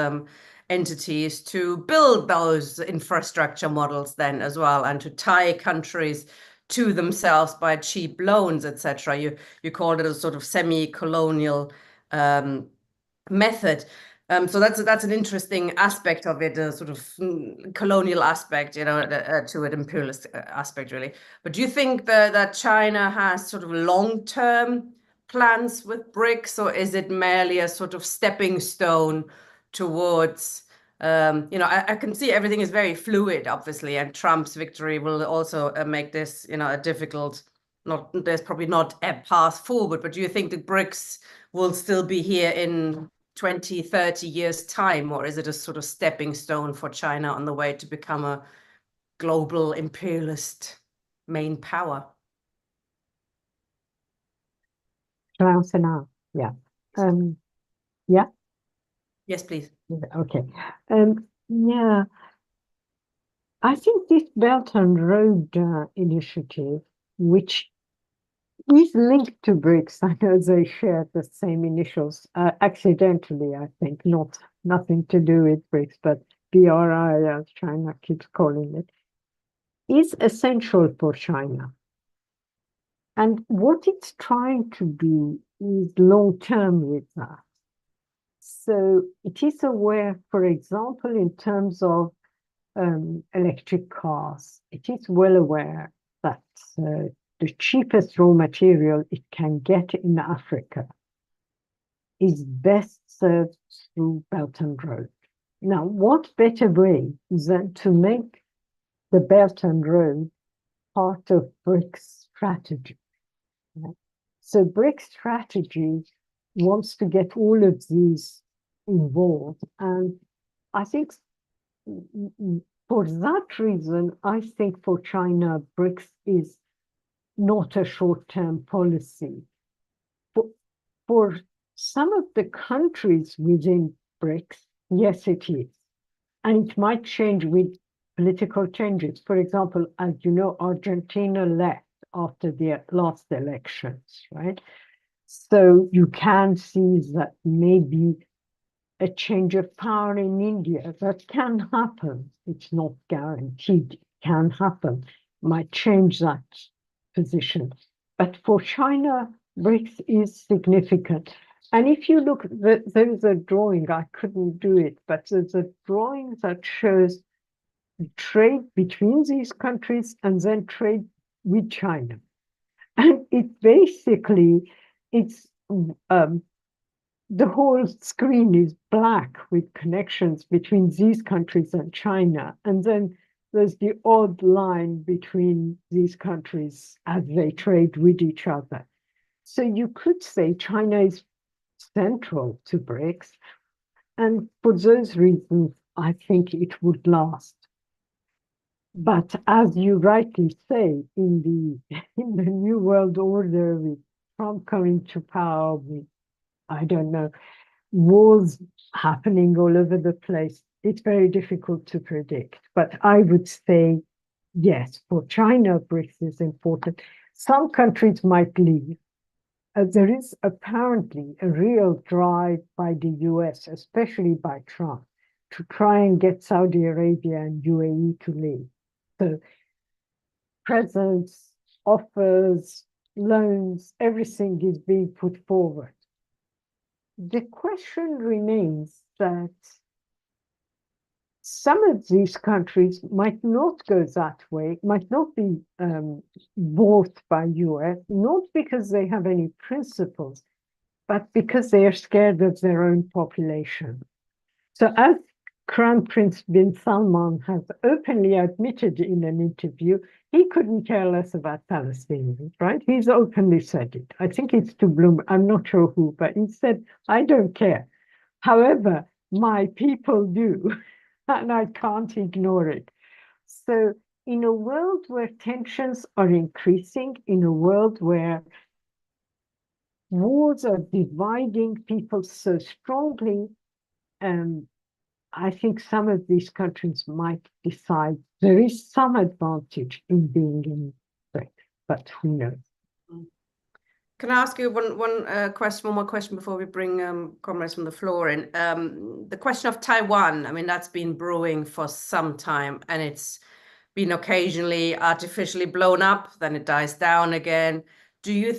entities to build those infrastructure models then as well, and to tie countries to themselves by cheap loans, etc. You called it a sort of semi-colonial method. So that's an interesting aspect of it, a sort of colonial aspect, to an imperialist aspect, really. But do you think that China has sort of long-term plans with BRICS, or is it merely a sort of stepping stone towards, I can see everything is very fluid, obviously, and Trump's victory will also make this, a difficult, there's probably not a path forward, but do you think that BRICS will still be here in 20, 30 years' time, or is it a sort of stepping stone for China on the way to become a global imperialist main power? Shall I answer now? Yeah. Yeah. Yes, please. Okay. Yeah. I think this Belt and Road initiative, which is linked to BRICS, I know they share the same initials, accidentally, I think, nothing to do with BRICS, but BRI, as China keeps calling it, is essential for China. And what it's trying to do is long-term with that. So it is aware, for example, in terms of electric cars, it is well aware that the cheapest raw material it can get in Africa is best served through Belt and Road. Now, what better way than to make the Belt and Road part of BRICS strategy? So BRICS strategy wants to get all of these involved, and I think for that reason, I think for China, BRICS is not a short-term policy. For some of the countries within BRICS, Yes, it is. And it might change with political changes. For example, as you know, Argentina left after the last elections, right? So you can see that maybe a change of power in India, that can happen. It's not guaranteed, it can happen, might change that position. But for China, BRICS is significant. And if you look, there's a drawing, I couldn't do it, but there's a drawing that shows trade between these countries and then trade with China. And it basically, it's the whole screen is black with connections between these countries and China. And then there's the odd line between these countries as they trade with each other. So you could say China is central to BRICS. And for those reasons, I think it would last. But as you rightly say, in the New World Order, with Trump coming to power, with, I don't know, wars happening all over the place, it's very difficult to predict. But I would say, yes, for China, BRICS is important. Some countries might leave. There is apparently a real drive by the US, especially by Trump, to try and get Saudi Arabia and UAE to leave. So presents, offers, loans, everything is being put forward. The question remains that some of these countries might not go that way, might not be bought by US, not because they have any principles, but because they are scared of their own population. So as Crown Prince bin Salman has openly admitted in an interview, he couldn't care less about Palestinians, right? He's openly said it. I think it's to Bloom, I'm not sure who, but he said, I don't care. However, my people do, and I can't ignore it. So in a world where tensions are increasing, in a world where wars are dividing people so strongly, I think some of these countries might decide there is some advantage in being in BRICS, but who knows? Can I ask you one more question before we bring comrades from the floor in? The question of Taiwan, I mean, that's been brewing for some time, and it's been occasionally artificially blown up, then it dies down again. Do you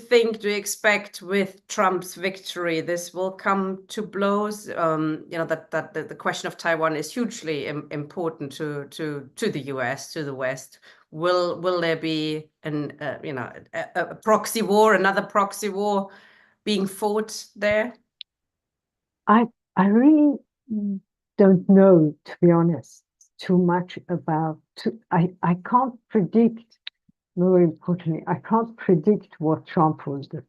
expect with Trump's victory, this will come to blows? That the question of Taiwan is hugely important to the US, to the West. Will there be a proxy war, another proxy war being fought there? I really don't know, to be honest, too much about. I can't predict. More importantly, I can't predict what Trump will do,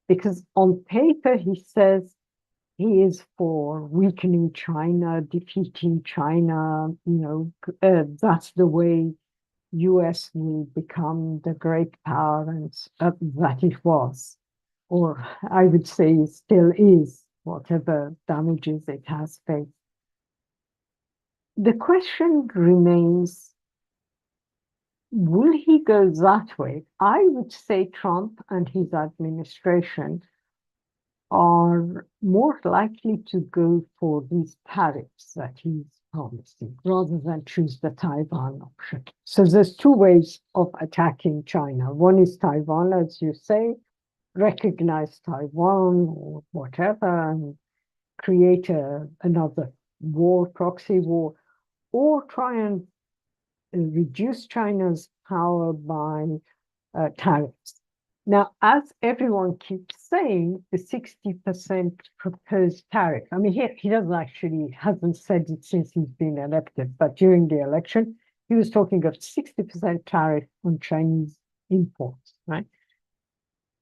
because on paper he says he is for weakening China, defeating China. That's the way US will become the great power and that it was, or I would say it still is, whatever damages it has faced. The question remains, will he go that way? I would say Trump and his administration are more likely to go for these tariffs that he's promising, rather than choose the Taiwan option. So there's two ways of attacking China. One is Taiwan, as you say, recognize Taiwan or whatever, and create another war, proxy war, or try and reduce China's power by tariffs. Now, as everyone keeps saying, the 60% proposed tariff, I mean, he hasn't said it since he's been elected, but during the election, he was talking of 60% tariff on Chinese imports, right?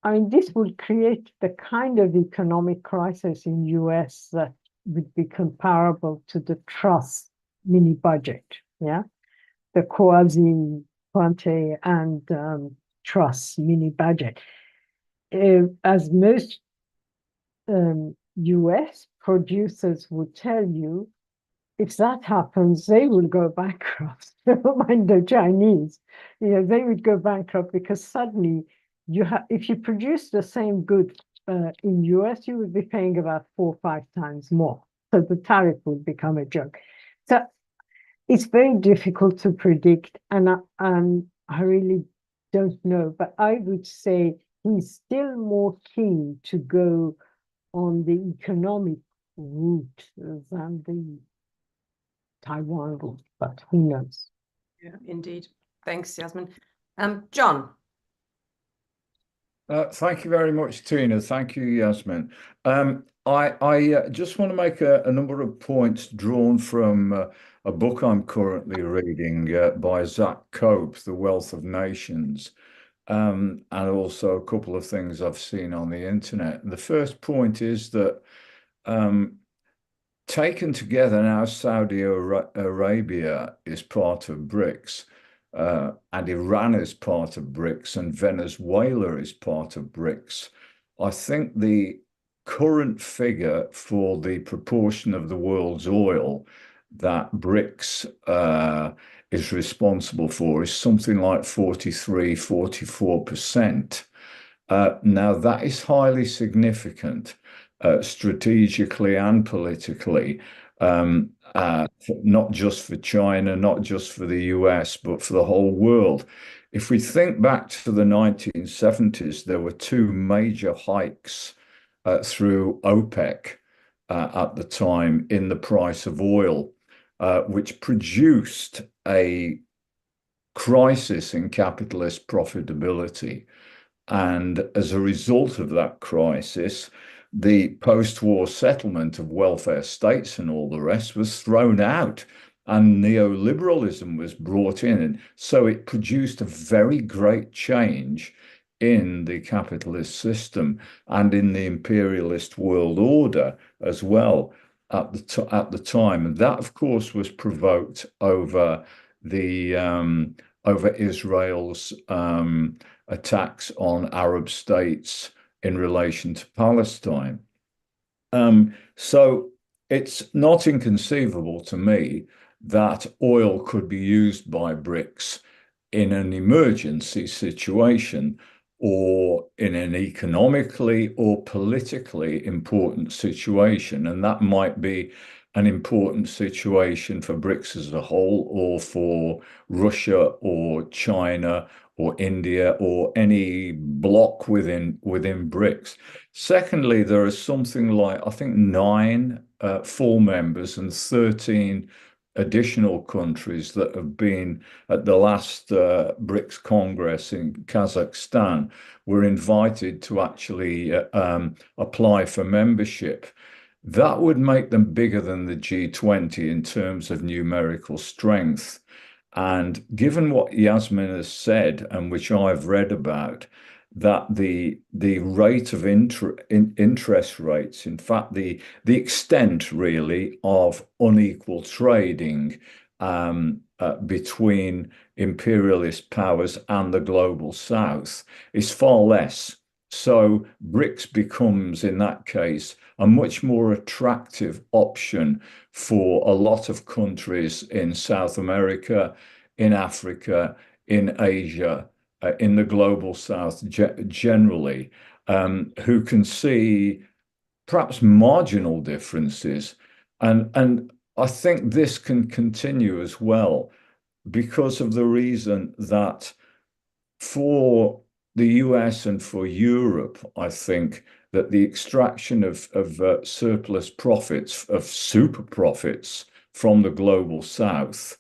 I mean, this would create the kind of economic crisis in US that would be comparable to the Truss mini budget, yeah? The quasi-Quante and Truss mini budget. As most US producers would tell you, if that happens, they will go bankrupt. Never mind the Chinese. They would go bankrupt because suddenly if you produce the same good in US, you would be paying about 4 or 5 times more. So the tariff would become a joke. So it's very difficult to predict, and I really don't know. But I would say he's still more keen to go on the economic route than the Taiwan route, but who knows? Yeah, indeed. Thanks, Yasmin. John. Thank you very much, Tina. Thank you, Yasmin. I just want to make a number of points drawn from a book I'm currently reading by Zach Cope, The Wealth of Nations, and also a couple of things I've seen on the internet. The first point is that taken together now, Saudi Arabia is part of BRICS. And Iran is part of BRICS and Venezuela is part of BRICS. I think the current figure for the proportion of the world's oil that BRICS is responsible for is something like 43, 44%. Now, that is highly significant strategically and politically. Not just for China, not just for the US, but for the whole world. If we think back to the 1970s, there were two major hikes through OPEC at the time in the price of oil, which produced a crisis in capitalist profitability. And as a result of that crisis, the post-war settlement of welfare states and all the rest was thrown out, and neoliberalism was brought in. And so it produced a very great change in the capitalist system and in the imperialist world order as well at the time. And that, of course, was provoked over Israel's attacks on Arab states in relation to Palestine. So it's not inconceivable to me that oil could be used by BRICS in an emergency situation or in an economically or politically important situation. And that might be an important situation for BRICS as a whole, or for Russia or China or India or any bloc within BRICS. Secondly, there are something like, I think, 9 full members and 13 additional countries that have been at the last BRICS Congress in Kazakhstan were invited to actually apply for membership. That would make them bigger than the G20 in terms of numerical strength. And given what Yasmin has said, and which I've read about, that the rate of interest rates, in fact, the extent really of unequal trading between imperialist powers and the global south is far less. So BRICS becomes, in that case, a much more attractive option for a lot of countries in South America, in Africa, in Asia, in the global south generally, who can see perhaps marginal differences. And I think this can continue as well because of the reason that for the US and for Europe, I think that the extraction of surplus profits, of super profits from the global south,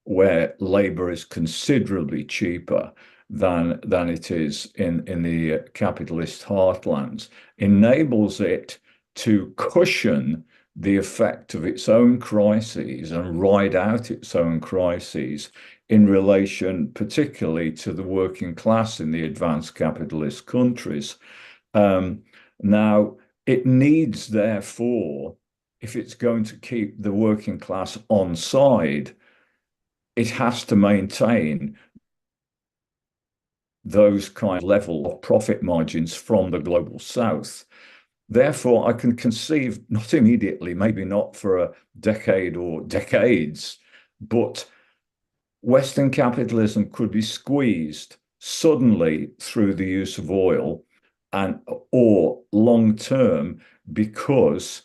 where labor is considerably cheaper than it is in the capitalist heartlands, enables it to cushion the effect of its own crises and ride out its own crises in relation particularly to the working class in the advanced capitalist countries. Now, it needs, therefore, if it's going to keep the working class on side, it has to maintain those kind of level of profit margins from the global south. Therefore, I can conceive, not immediately, maybe not for a decade or decades, but Western capitalism could be squeezed suddenly through the use of oil and or long term because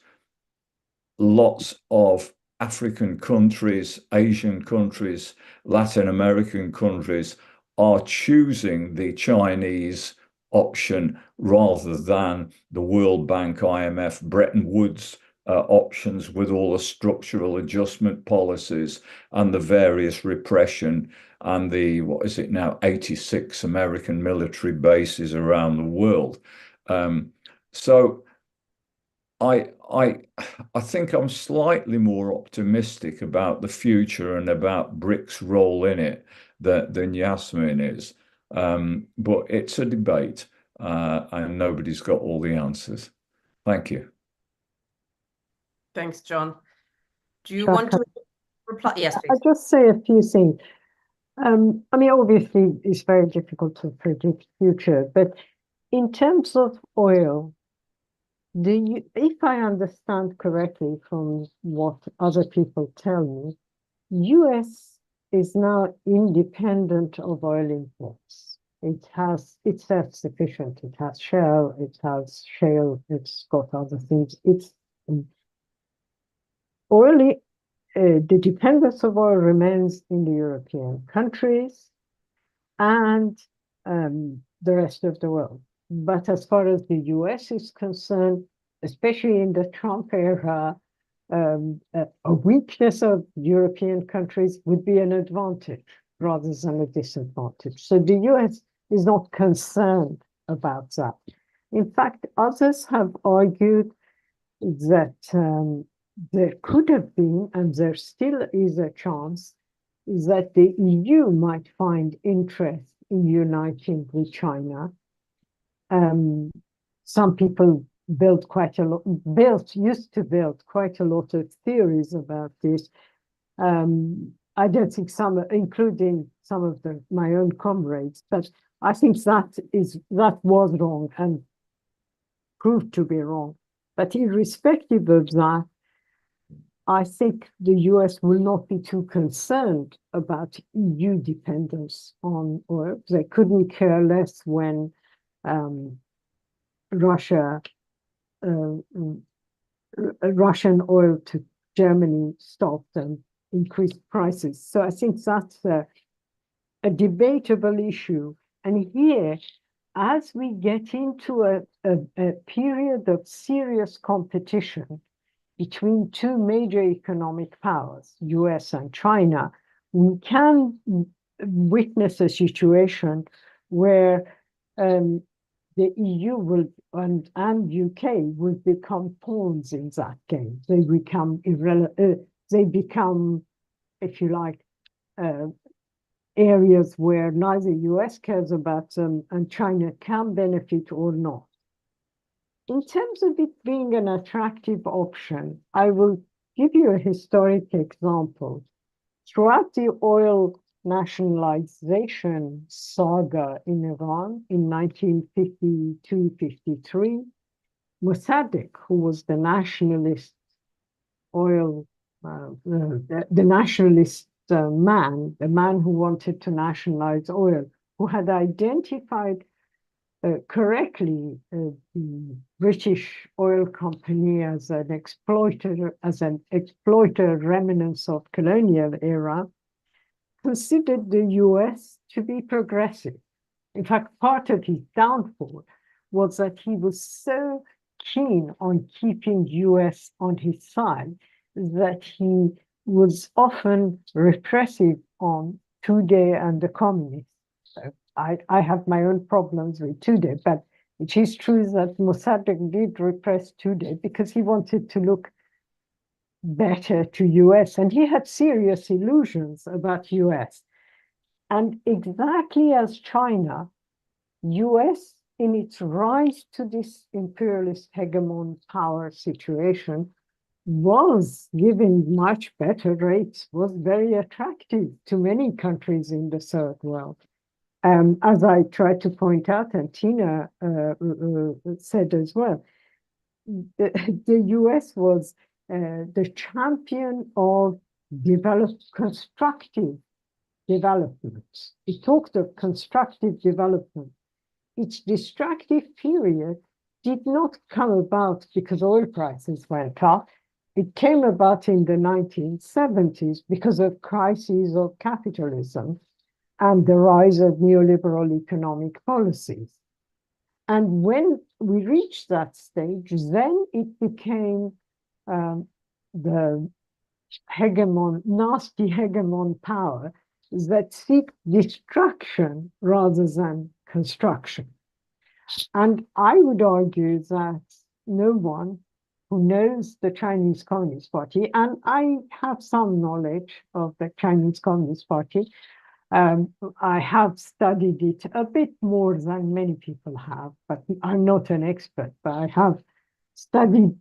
lots of African countries, Asian countries, Latin American countries are choosing the Chinese option rather than the World Bank, IMF, Bretton Woods options with all the structural adjustment policies and the various repression and the, what is it now, 86 American military bases around the world. So I think I'm slightly more optimistic about the future and about BRICS' role in it than Yassamine is. But it's a debate, and nobody's got all the answers. Thank you. Thanks, John. Do you want to reply? Yes, please. I'll just say a few things. I mean, obviously, it's very difficult to predict future, but in terms of oil, if I understand correctly from what other people tell me, US is now independent of oil imports. It's self-sufficient. It has shale, it's got other things. It's oil. The dependence of oil remains in the European countries and the rest of the world. But as far as the US is concerned, especially in the Trump era, a weakness of European countries would be an advantage rather than a disadvantage. So the US is not concerned about that. In fact, others have argued that there could have been, and there still is a chance, that the EU might find interest in uniting with China. Some people used to build quite a lot of theories about this. I don't think some, including some of my own comrades, but I think that was wrong and proved to be wrong. But irrespective of that, I think the US will not be too concerned about EU dependence on oil. They couldn't care less when Russian oil to Germany stopped and increased prices. So I think that's a debatable issue. And here, as we get into a period of serious competition between two major economic powers, US and China, we can witness a situation where the EU will and UK will become pawns in that game. They become irrelevant. They become, if you like, areas where neither US cares about them and China can benefit or not. In terms of it being an attractive option, I will give you a historic example. Throughout the oil nationalization saga in Iran in 1952-53, Mossadegh, who was the nationalist oil, the nationalist man, the man who wanted to nationalize oil, who had identified correctly the British oil company as an exploiter remnants of colonial era, considered the US to be progressive. In fact, part of his downfall was that he was so keen on keeping US on his side that he was often repressive on Tudeh and the communists. So I have my own problems with Tudeh, but it is true that Mossadegh did repress Tudeh because he wanted to look better to US, and he had serious illusions about US. And exactly as China, US, in its rise to this imperialist hegemon power situation, was giving much better rates, was very attractive to many countries in the third world. As I tried to point out, and Tina said as well, the US was the champion of constructive development. It talked of constructive development. Its destructive period did not come about because oil prices went up. It came about in the 1970s because of crises of capitalism and the rise of neoliberal economic policies. And when we reached that stage, then it became the nasty hegemon power that seek destruction rather than construction. And I would argue that no one who knows the Chinese Communist Party, and I have some knowledge of the Chinese Communist Party, I have studied it a bit more than many people have, but I'm not an expert, but I have studied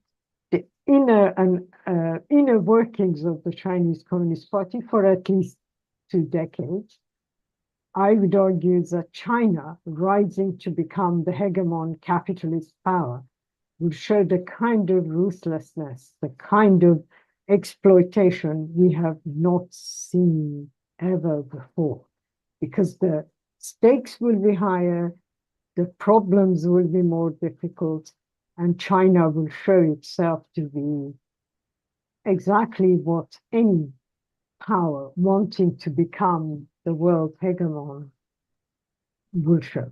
the inner workings of the Chinese Communist Party for at least 2 decades. I would argue that China, rising to become the hegemon capitalist power, will show the kind of ruthlessness, the kind of exploitation we have not seen ever before, because the stakes will be higher, the problems will be more difficult, and China will show itself to be exactly what any power wanting to become the world hegemon will show.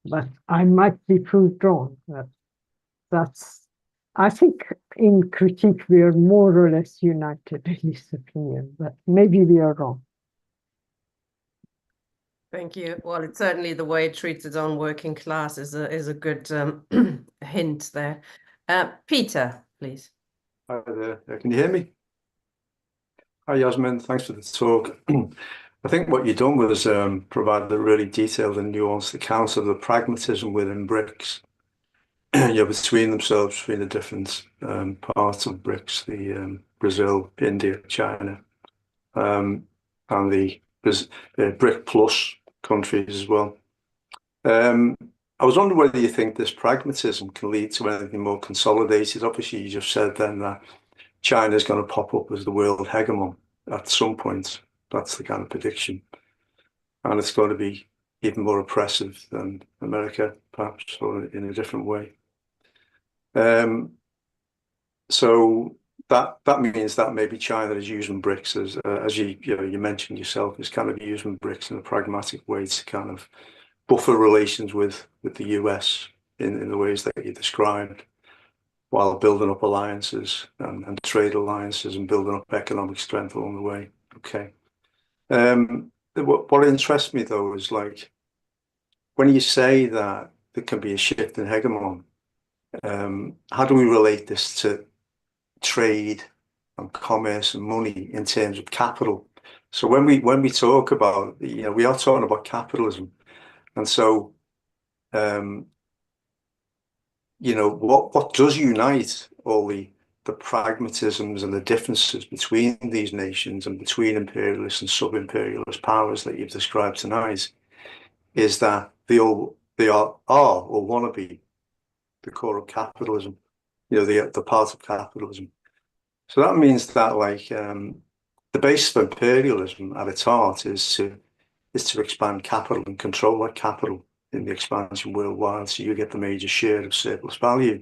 But I might be proved wrong. I think in critique we are more or less united in this opinion, but maybe we are wrong. Thank you. Well, it's certainly the way it treats its own working class is a good hint there. Peter, please. Hi there. Can you hear me? Hi, Yasmin. Thanks for the talk. I think what you've done was provide a really detailed and nuanced account of the pragmatism within BRICS. Between themselves, between the different parts of BRICS, the Brazil, India, China, and the BRIC plus countries as well. I was wondering whether you think this pragmatism can lead to anything more consolidated. Obviously, you just said then that China is going to pop up as the world hegemon at some point. That's the kind of prediction. And it's going to be even more oppressive than America, perhaps, or in a different way. So that means that maybe China is using BRICS as you mentioned yourself, is kind of using BRICS in a pragmatic way to kind of buffer relations with the US in the ways that you described, while building up alliances and trade alliances and building up economic strength along the way. Okay. What interests me though is like when you say that there can be a shift in hegemon, how do we relate this to trade and commerce and money in terms of capital? So when we talk about, we are talking about capitalism, and so what does unite all the pragmatisms and the differences between these nations and between imperialist and sub-imperialist powers that you've described tonight is that they are or want to be the core of capitalism, the part of capitalism. So that means that the basis of imperialism at its heart is to expand capital and control that capital in the expansion worldwide, so you get the major share of surplus value.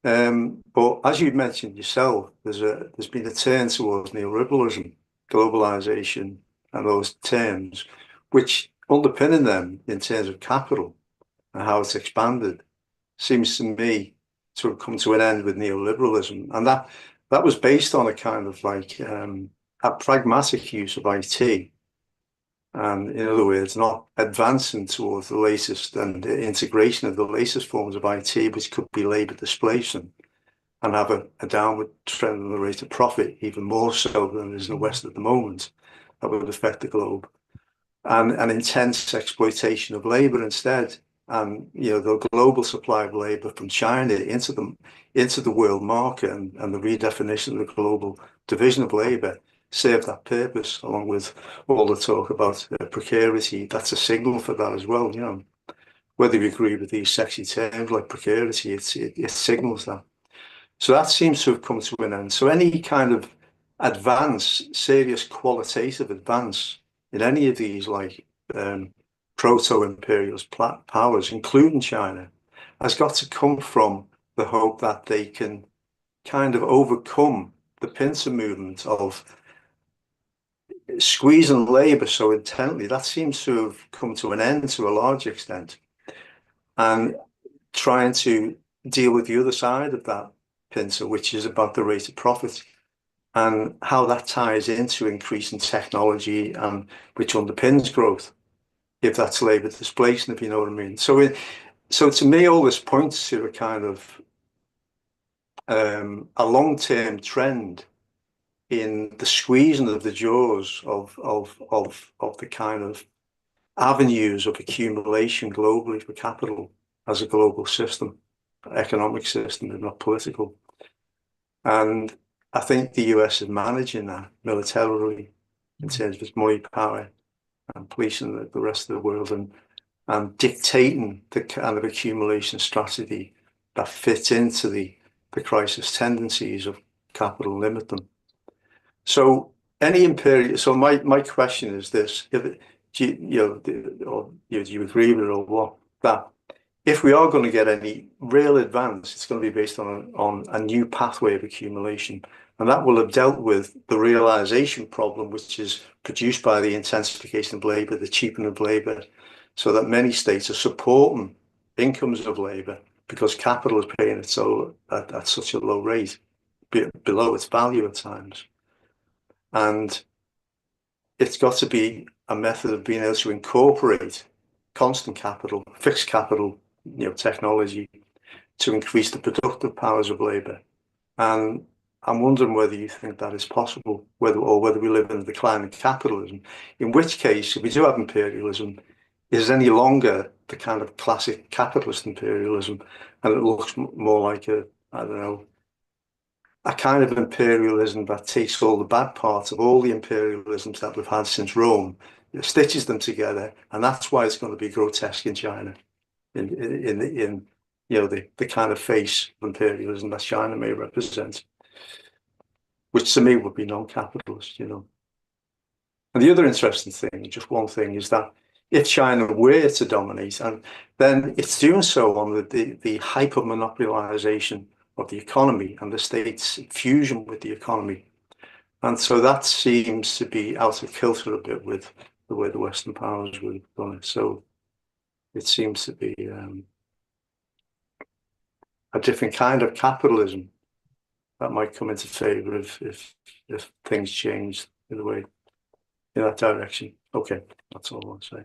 But as you mentioned yourself, there's been a turn towards neoliberalism, globalization, and those terms, which underpinning them in terms of capital and how it's expanded, seems to me to have come to an end with neoliberalism. And that was based on a kind of a pragmatic use of IT. And in other words, not advancing towards the latest and the integration of the latest forms of IT, which could be labor displacement and have a downward trend in the rate of profit, even more so than it is in the West at the moment. That would affect the globe. And an intense exploitation of labor instead. And the global supply of labor from China into the world market and the redefinition of the global division of labor serve that purpose, along with all the talk about precarity. That's a signal for that as well, whether you agree with these sexy terms like precarity, it signals that. So that seems to have come to an end. So any kind of advance, serious qualitative advance in any of these like proto-imperialist powers, including China, has got to come from the hope that they can kind of overcome the pincer movement of squeezing labour so intently. That seems to have come to an end to a large extent, and trying to deal with the other side of that pincer, which is about the rate of profit and how that ties into increasing technology and which underpins growth, if that's labour displacement, if you know what I mean. So to me, all this points to a kind of a long-term trend in the squeezing of the jaws of the kind of avenues of accumulation globally for capital as a global system, economic system, and not political. And I think the US is managing that militarily in terms of its money power and policing the rest of the world, and dictating the kind of accumulation strategy that fits into the crisis tendencies of capital limit them. So my question is this: do you agree with it, or what? That if we are going to get any real advance, it's going to be based on a new pathway of accumulation, and that will have dealt with the realization problem, which is produced by the intensification of labour, the cheapening of labour, so that many states are supporting incomes of labour because capital is paying it at such a low rate, below its value at times. And it's got to be a method of being able to incorporate constant capital, fixed capital, technology, to increase the productive powers of labour. And I'm wondering whether you think that is possible, whether we live in a decline in capitalism, in which case, if we do have imperialism, is any longer the kind of classic capitalist imperialism, and it looks more like a kind of imperialism that takes all the bad parts of all the imperialisms that we've had since Rome, stitches them together, and that's why it's going to be grotesque in China, in the kind of face of imperialism that China may represent, which to me would be non-capitalist, And the other interesting thing, just one thing, is that if China were to dominate, and then it's doing so on the hyper-monopolization of the economy and the state's fusion with the economy. And so that seems to be out of kilter a bit with the way the Western powers would have done it. So it seems to be a different kind of capitalism that might come into favor if things change in that direction. Okay, that's all I want to say.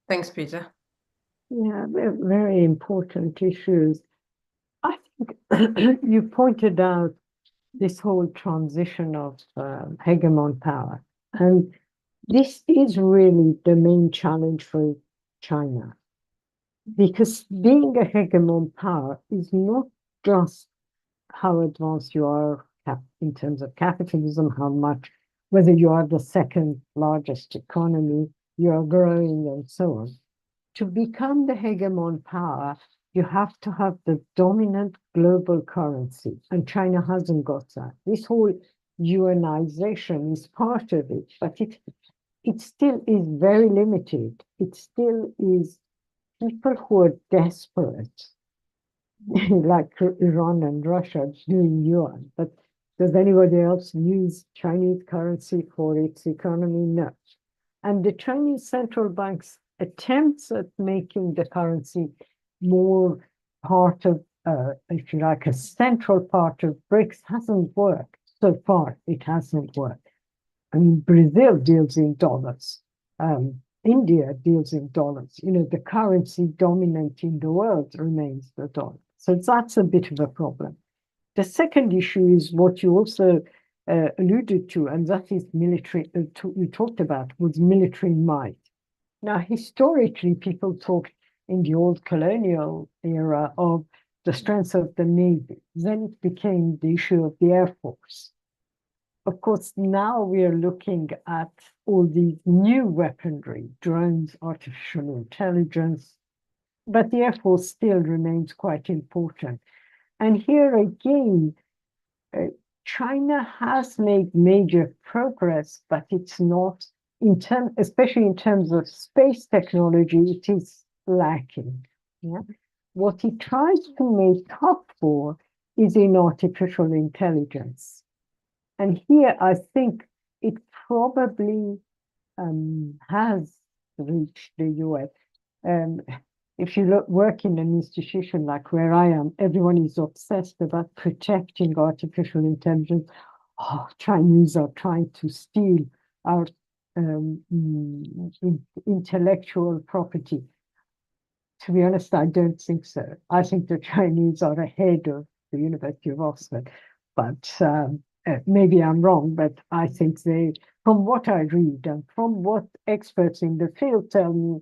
Thanks, Peter. Yeah, very important issues. I think you pointed out this whole transition of hegemon power, and this is really the main challenge for China, because being a hegemon power is not just how advanced you are in terms of capitalism, whether you are the second largest economy, you are growing, and so on. To become the hegemon power, you have to have the dominant global currency, and China hasn't got that. This whole yuanization is part of it, but it still is very limited. It still is people who are desperate, like Iran and Russia, doing yuan. But does anybody else use Chinese currency for its economy? No. And the Chinese central bank's attempts at making the currency more part of, if you like, a central part of BRICS hasn't worked. So far, it hasn't worked. I mean, Brazil deals in dollars. India deals in dollars. The currency dominating the world remains the dollar. So that's a bit of a problem. The second issue is what you also alluded to, and that is military, you talked about, was military might. Now, historically, people talked in the old colonial era of the strength of the Navy. Then it became the issue of the Air Force. Of course, now we are looking at all these new weaponry, drones, artificial intelligence, but the Air Force still remains quite important. And here again, China has made major progress, but it's not, especially in terms of space technology, it is lacking. Yeah? What it tries to make up for is in artificial intelligence. And here I think it probably has reached the US. If you work in an institution like where I am, everyone is obsessed about protecting artificial intelligence. Oh, Chinese are trying to steal our intellectual property. To be honest, I don't think so. I think the Chinese are ahead of the University of Oxford, but maybe I'm wrong, but I think from what I read and from what experts in the field tell me,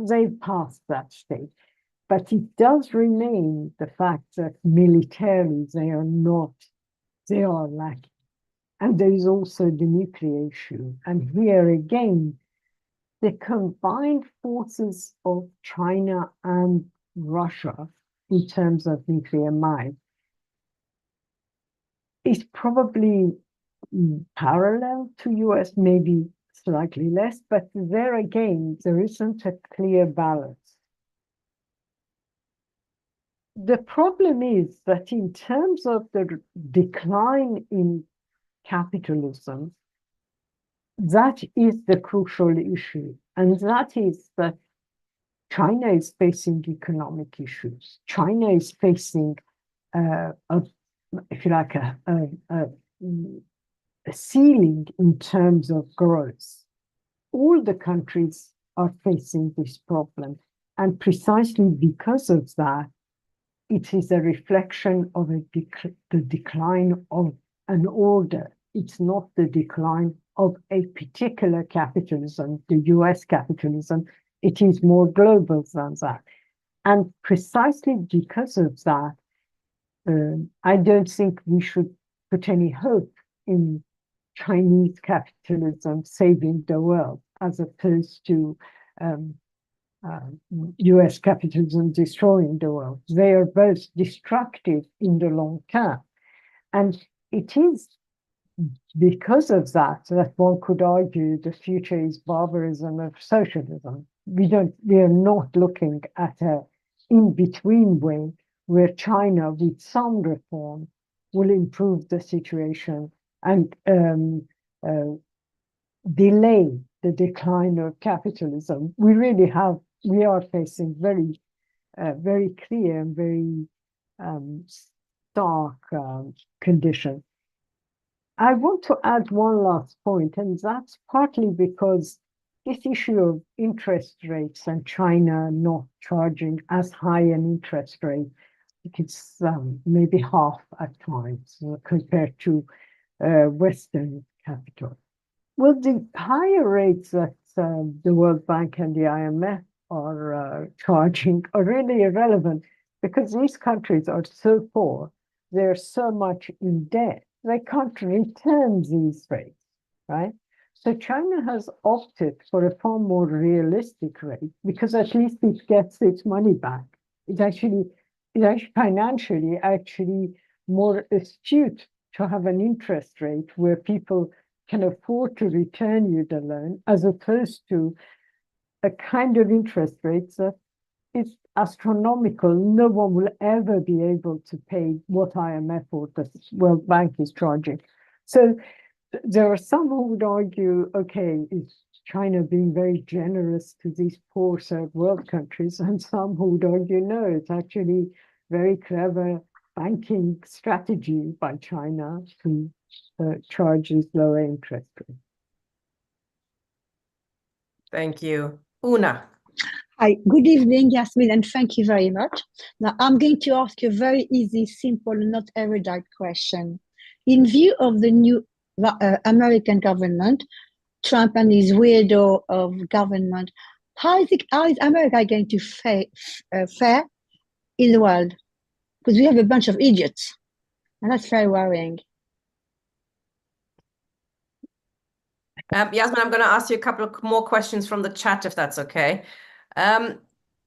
they've passed that stage. But it does remain the fact that militarily they are lacking. And there is also the nuclear issue. And here again, the combined forces of China and Russia in terms of nuclear might is probably parallel to US, maybe slightly less, but there again, there isn't a clear balance. The problem is that in terms of the decline in capitalism, that is the crucial issue. And that is that China is facing economic issues. China is facing, if you like, a ceiling in terms of growth. All the countries are facing this problem. And precisely because of that, it is a reflection of the decline of an order. It's not the decline of a particular capitalism, the US capitalism. It is more global than that. And precisely because of that, I don't think we should put any hope in Chinese capitalism saving the world, as opposed to US capitalism destroying the world. They are both destructive in the long term. And it is because of that one could argue the future is barbarism of socialism. We are not looking at an in-between way where China, with some reform, will improve the situation and delay the decline of capitalism. We are facing very, very clear and very stark conditions. I want to add one last point, and that's partly because this issue of interest rates and China not charging as high an interest rate, I think it's maybe half at times compared to Western capital. Well, the higher rates that the World Bank and the IMF are charging are really irrelevant because these countries are so poor, they're so much in debt, they can't return these rates, right? So China has opted for a far more realistic rate because at least it gets its money back. It's actually financially more astute to have an interest rate where people can afford to return you the loan, as opposed to a kind of interest rate that is astronomical. No one will ever be able to pay what IMF or the World Bank is charging. So there are some who would argue, okay, is China being very generous to these poor third world countries? And some who would argue, no, it's actually very clever banking strategy by China to charge these lower interest rates. Thank you. Una. Hi, good evening, Yasmin, and thank you very much. Now, I'm going to ask you a very easy, simple, not erudite question. In view of the new American government, Trump and his weirdo of government, how is America going to fare in the world? Because we have a bunch of idiots, and that's very worrying. Yasmin, I'm going to ask you a couple of more questions from the chat, if that's okay.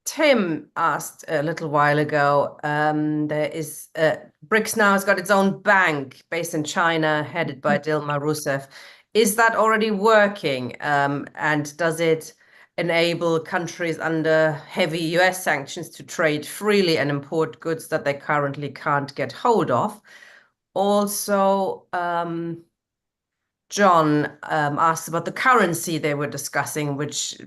Tim asked a little while ago, there is BRICS now has got its own bank based in China, headed by Dilma Rousseff. Is that already working? And does it enable countries under heavy US sanctions to trade freely and import goods that they currently can't get hold of? Also, John asked about the currency they were discussing, which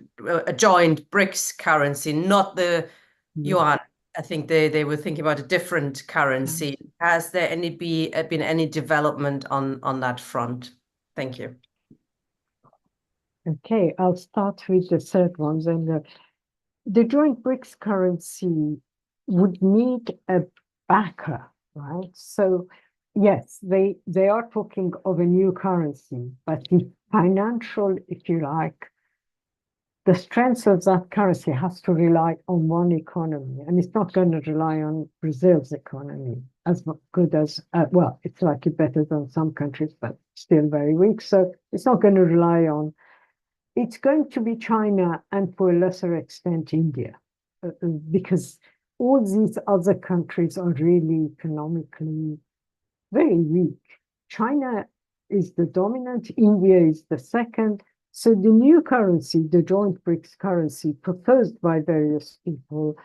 a joint BRICS currency, not the yuan. I think they were thinking about a different currency. Has there been any development on that front? Thank you. Okay, I'll start with the third one. Then the joint BRICS currency would need a backer, right? So yes, they are talking of a new currency, but the financial, if you like, the strength of that currency has to rely on one economy, and it's not going to rely on Brazil's economy as good as, well, it's slightly better than some countries, but still very weak. So it's not going to rely on, it's going to be China and to a lesser extent India, because all these other countries are really economically very weak. China is the dominant, India is the second. So the new currency, the joint BRICS currency proposed by various people,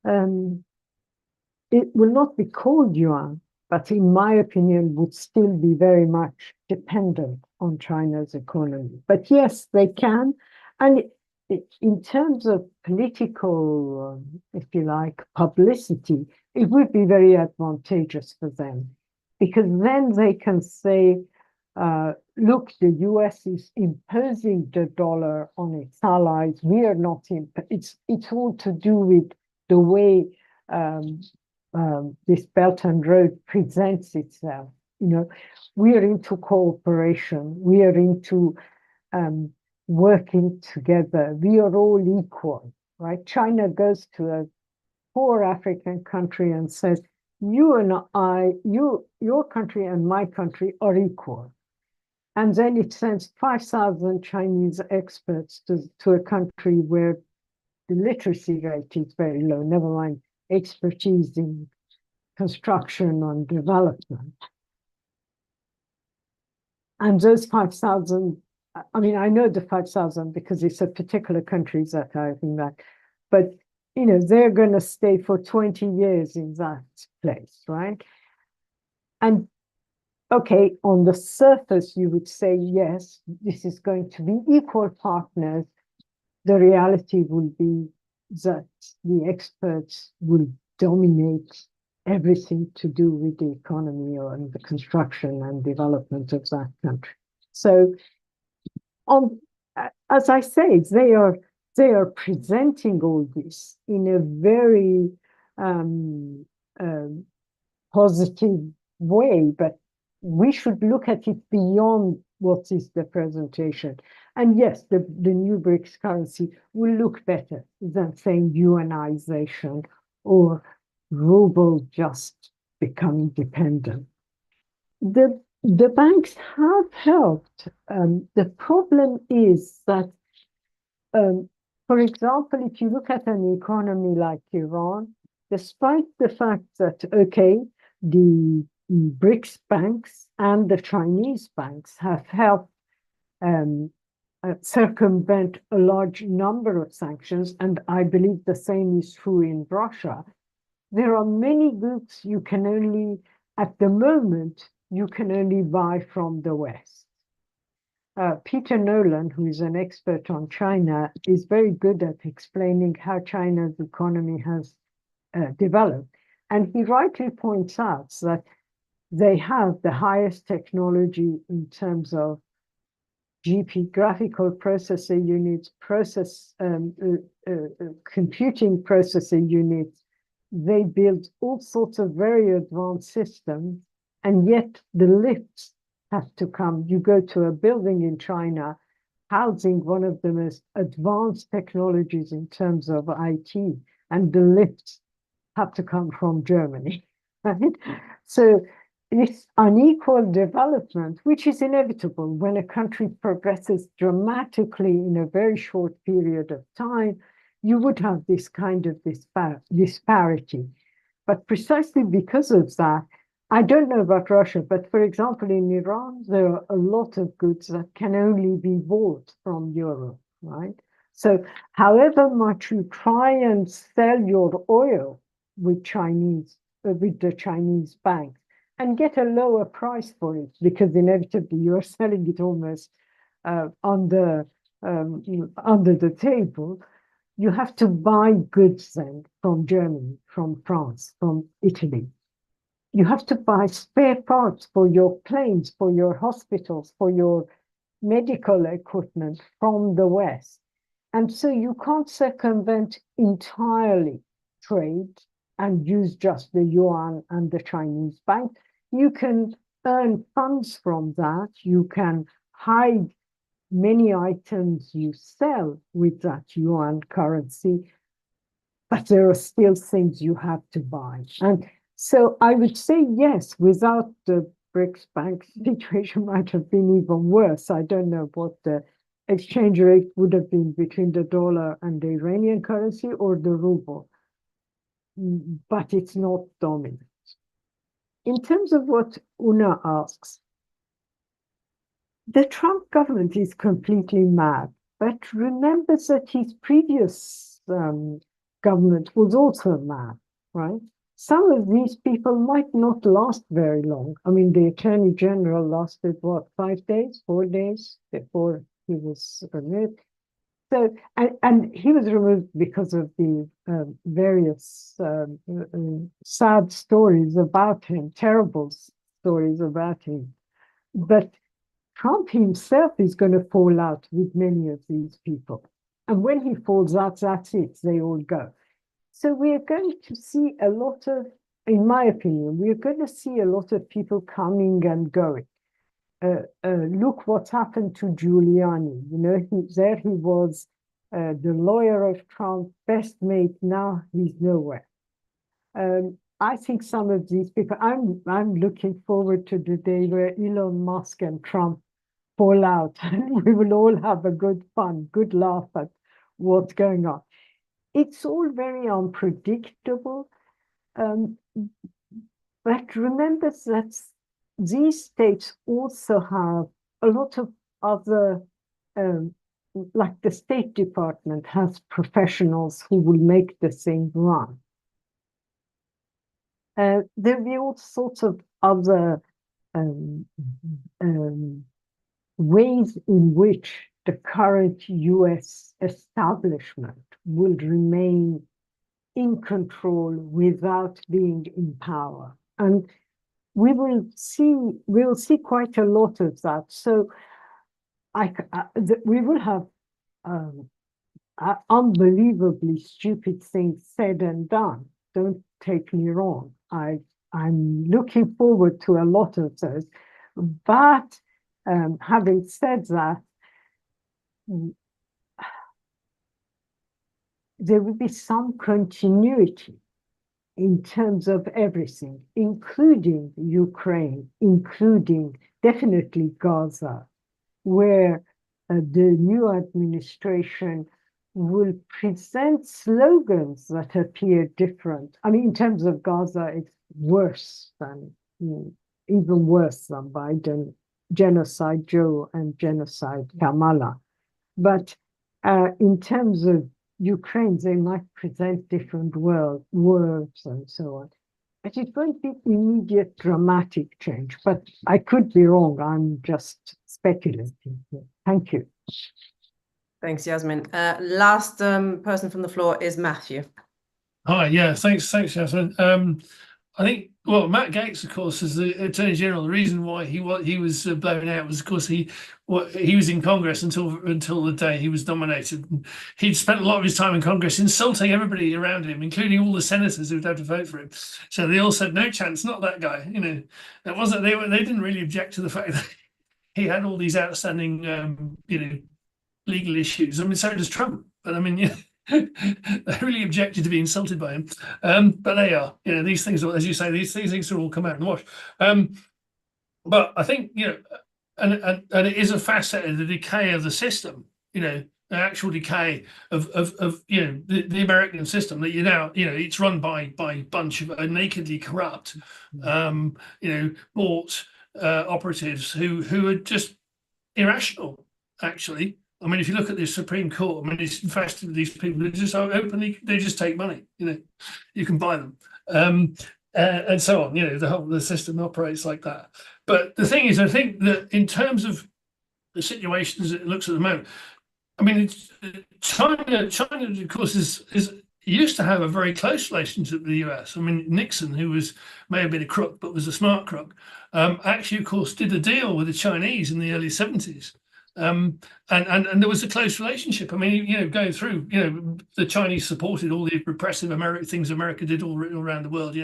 it will not be called yuan, but in my opinion would still be very much dependent on China's economy. But yes, they can. And in terms of political, if you like, publicity, it would be very advantageous for them, because then they can say, look, the US is imposing the dollar on its allies. We are not, it's all to do with the way this Belt and Road presents itself. You know, we are into cooperation. We are into working together. We are all equal, right? China goes to a poor African country and says, you and I, your country and my country are equal. And then it sends 5,000 Chinese experts to a country where the literacy rate is very low, never mind expertise in construction and development. And those 5,000, I mean, I know the 5,000 because it's a particular country that I've been back, but you know, they're going to stay for 20 years in that place, right? And okay, on the surface, you would say, yes, this is going to be equal partners. The reality will be that the experts will dominate everything to do with the economy or the construction and development of that country. So, as I say, they are presenting all this in a very positive way, but we should look at it beyond what is the presentation. And yes, the new BRICS currency will look better than saying yuanization or ruble just becoming dependent. The banks have helped. The problem is that, for example, if you look at an economy like Iran, despite the fact that, okay, the BRICS banks and the Chinese banks have helped circumvent a large number of sanctions, and I believe the same is true in Russia. There are many goods you can only, at the moment, you can only buy from the West. Peter Nolan, who is an expert on China, is very good at explaining how China's economy has developed. And he rightly points out that they have the highest technology in terms of GP, graphical processor units, computing processor units. They build all sorts of very advanced systems, and yet the lifts have to come. You go to a building in China housing one of the most advanced technologies in terms of IT, and the lifts have to come from Germany, right? So it's unequal development, which is inevitable when a country progresses dramatically in a very short period of time. you would have this kind of disparity. But precisely because of that, I don't know about Russia, but for example, in Iran, there are a lot of goods that can only be bought from Europe, right? So however much you try and sell your oil with the Chinese banks and get a lower price for it, because inevitably you're selling it almost under the table, you have to buy goods then from Germany, from France, from Italy. You have to buy spare parts for your planes, for your hospitals, for your medical equipment from the West. And so you can't circumvent entirely trade and use just the yuan and the Chinese bank. You can earn funds from that. You can hide many items you sell with that yuan currency, but there are still things you have to buy. And so I would say, yes, without the BRICS bank situation might have been even worse. I don't know what the exchange rate would have been between the dollar and the Iranian currency or the ruble, but it's not dominant. In terms of what Una asks, the Trump government is completely mad, but remember that his previous government was also mad, right? Some of these people might not last very long. I mean, the Attorney General lasted, what, 5 days, 4 days before he was removed. So, and he was removed because of the various sad stories about him, terrible stories about him. But Trump himself is going to fall out with many of these people. And when he falls out, that's it, they all go. So we are going to see a lot of, in my opinion, we are going to see a lot of people coming and going. Look what's happened to Giuliani. You know, he was the lawyer of Trump, best mate. Now he's nowhere. I think some of these people, I'm looking forward to the day where Elon Musk and Trump fall out and we will all have a good fun, good laugh at what's going on. It's all very unpredictable. But remember that these states also have a lot of other, like the State Department has professionals who will make the thing run. There'll be all sorts of other ways in which the current US establishment will remain in control without being in power. And we'll see quite a lot of that. So we will have unbelievably stupid things said and done. Don't take me wrong. I'm looking forward to a lot of those. But having said that, there will be some continuity in terms of everything, including Ukraine, including definitely Gaza, where the new administration will present slogans that appear different. I mean, in terms of Gaza, it's worse than, even worse than Biden, genocide Joe and genocide Kamala. But in terms of Ukraine, they might present different words and so on. But it won't be immediate dramatic change. But I could be wrong. I'm just speculating. Thank you. Thanks, Yasmin. Last person from the floor is Matthew. Hi, yeah, thanks, Yasmin. I think, well, Matt Gaetz, of course, as the Attorney General, the reason why he was blown out was, of course, he was in Congress until the day he was nominated. He'd spent a lot of his time in Congress insulting everybody around him, including all the senators who'd have to vote for him. So they all said, "No chance, not that guy." You know, that wasn't they didn't really object to the fact that he had all these outstanding, legal issues. I mean, so does Trump. But I mean, they really objected to be insulted by him. But they are, these things, as you say, these things will all come out in the wash. But I think, and it is a facet of the decay of the system. actual decay of the American system, that it's run by a bunch of nakedly corrupt bought operatives who are just irrational, actually. I mean, if you look at the Supreme Court, I mean, it's infested with these people who just openly, they just take money. You can buy them, and so on. The system operates like that. But the thing is, I think that in terms of the situation as it looks at the moment, I mean, China, of course, is used to have a very close relationship with the US. I mean, Nixon, who may have been a crook, but was a smart crook, actually, of course, did a deal with the Chinese in the early 70s. And there was a close relationship. I mean, going through, the Chinese supported all the repressive things America did all around the world.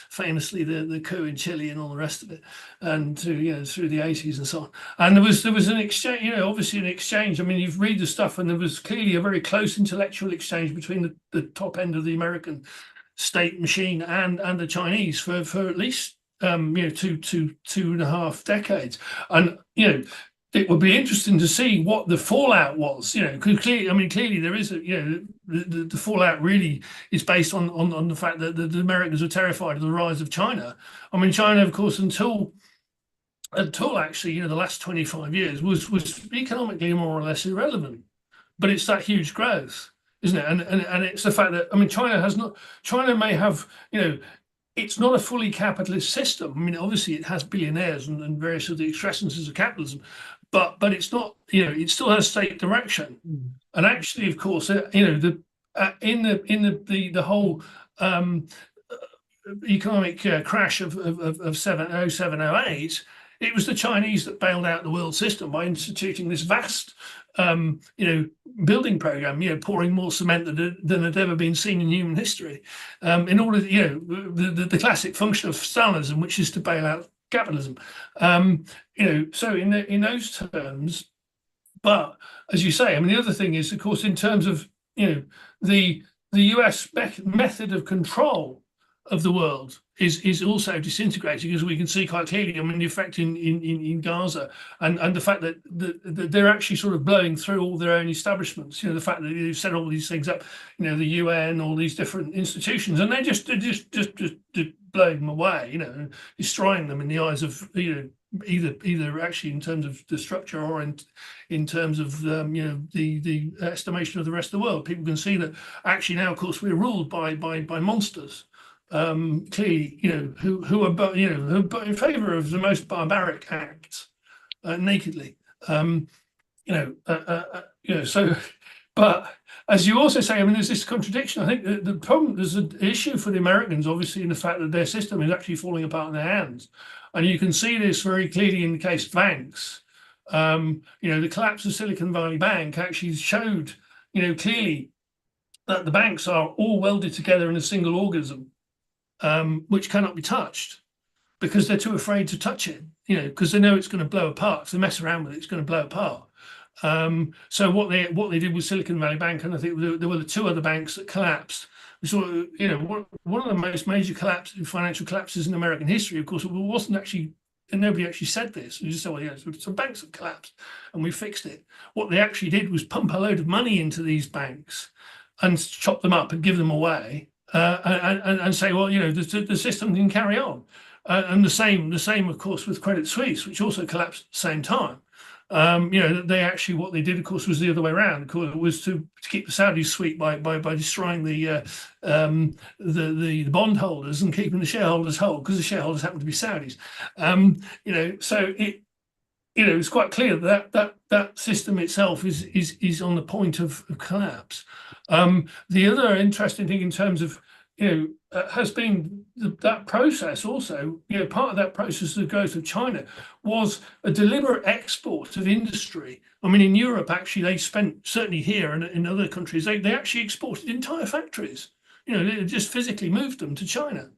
Famously the coup in Chile and all the rest of it, and through the 80s and so on. And there was an exchange, obviously an exchange. I mean, you read the stuff, and there was clearly a very close intellectual exchange between the top end of the American state machine and the Chinese for at least 2.5 decades, and it would be interesting to see what the fallout was, because clearly there is the fallout really is based on the fact that the Americans were terrified of the rise of China. I mean, China, of course, until actually, the last 25 years was economically more or less irrelevant, but it's that huge growth, isn't it? And it's the fact that, I mean, China may have, it's not a fully capitalist system. I mean, obviously it has billionaires and various of the excrescences of capitalism, but it's not, it still has state direction. And actually, of course, the whole economic crash of 0708, it was the Chinese that bailed out the world system by instituting this vast building program, pouring more cement than had ever been seen in human history, in order to, the classic function of Stalinism, which is to bail out capitalism. So in those terms, but as you say, I mean, the other thing is, of course, in terms of the US method of control of the world is also disintegrating, as we can see quite clearly. I mean, the effect in Gaza, and the fact that they're actually sort of blowing through all their own establishments. The fact that they've set all these things up, the UN, all these different institutions, and they're just blowing them away, destroying them in the eyes of either actually in terms of the structure or in terms of the estimation of the rest of the world. People can see that actually now, of course, we're ruled by monsters. Clearly, who are in favour of the most barbaric acts, nakedly. So, but as you also say, I mean, there's this contradiction. I think the problem, there's an issue for the Americans, obviously, in the fact that their system is actually falling apart in their hands, and you can see this very clearly in the case of banks. The collapse of Silicon Valley Bank actually showed, clearly that the banks are all welded together in a single organism. Which cannot be touched because they're too afraid to touch it, because they know it's going to blow apart. If they mess around with it, it's going to blow apart. So what they did with Silicon Valley Bank, and I think there were the two other banks that collapsed. We saw, one of the most major financial collapses in American history. Of course, it wasn't actually, and nobody actually said this. We just said, well, some banks have collapsed, and we fixed it. What they actually did was pump a load of money into these banks and chop them up and give them away. And say, well, the system can carry on, and the same, of course, with Credit Suisse, which also collapsed at the same time. They actually, what they did, of course, was the other way around. Of course, it was to keep the Saudis sweet by destroying the bondholders and keeping the shareholders whole, because the shareholders happen to be Saudis. So it's quite clear that system itself is on the point of collapse. The other interesting thing in terms of has been that process also. Part of that process of the growth of China was a deliberate export of industry. I mean, in Europe, actually, they spent, certainly here and in other countries, they actually exported entire factories. They just physically moved them to China.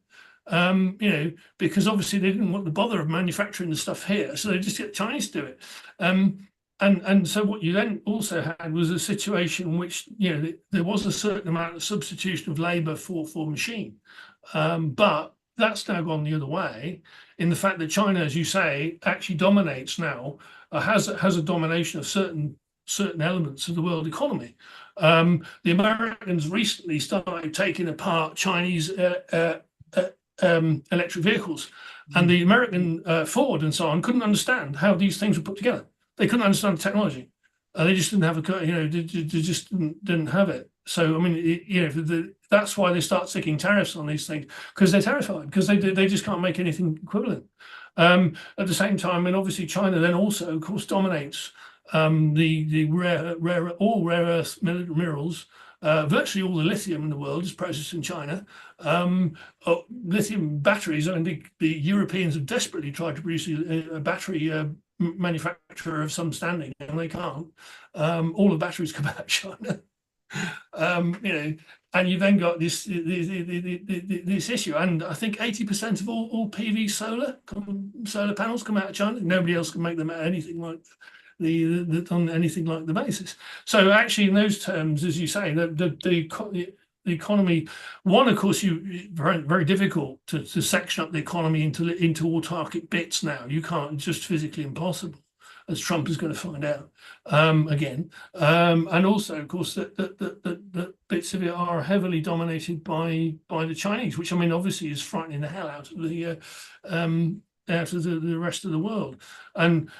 Because obviously they didn't want the bother of manufacturing the stuff here, so they just get Chinese to do it. And so what you then also had was a situation in which there was a certain amount of substitution of labour for machine, but that's now gone the other way, in the fact that China, as you say, actually dominates now, has a domination of certain certain elements of the world economy. The Americans recently started taking apart Chinese electric vehicles, and the American Ford and so on couldn't understand how these things were put together. They couldn't understand the technology. They just didn't have they just didn't have it. So I mean, that's why they start sticking tariffs on these things, because they're terrified, because they just can't make anything equivalent. At the same time, and obviously China then also, of course, dominates the all rare earth minerals. Virtually all the lithium in the world is processed in China. Lithium batteries, I mean, the Europeans have desperately tried to produce a battery manufacturer of some standing, and they can't. All the batteries come out of China. And you've then got this issue, and I think 80% of all PV solar panels come out of China. Nobody else can make them at anything like on anything like the basis. So actually, in those terms, as you say, the economy, one, of course, very, very difficult to section up the economy into autarkic bits now. You can't, it's just physically impossible, as Trump is going to find out again. And also, of course, that bits of it are heavily dominated by the Chinese, which, I mean, obviously is frightening the hell out of the rest of the world. And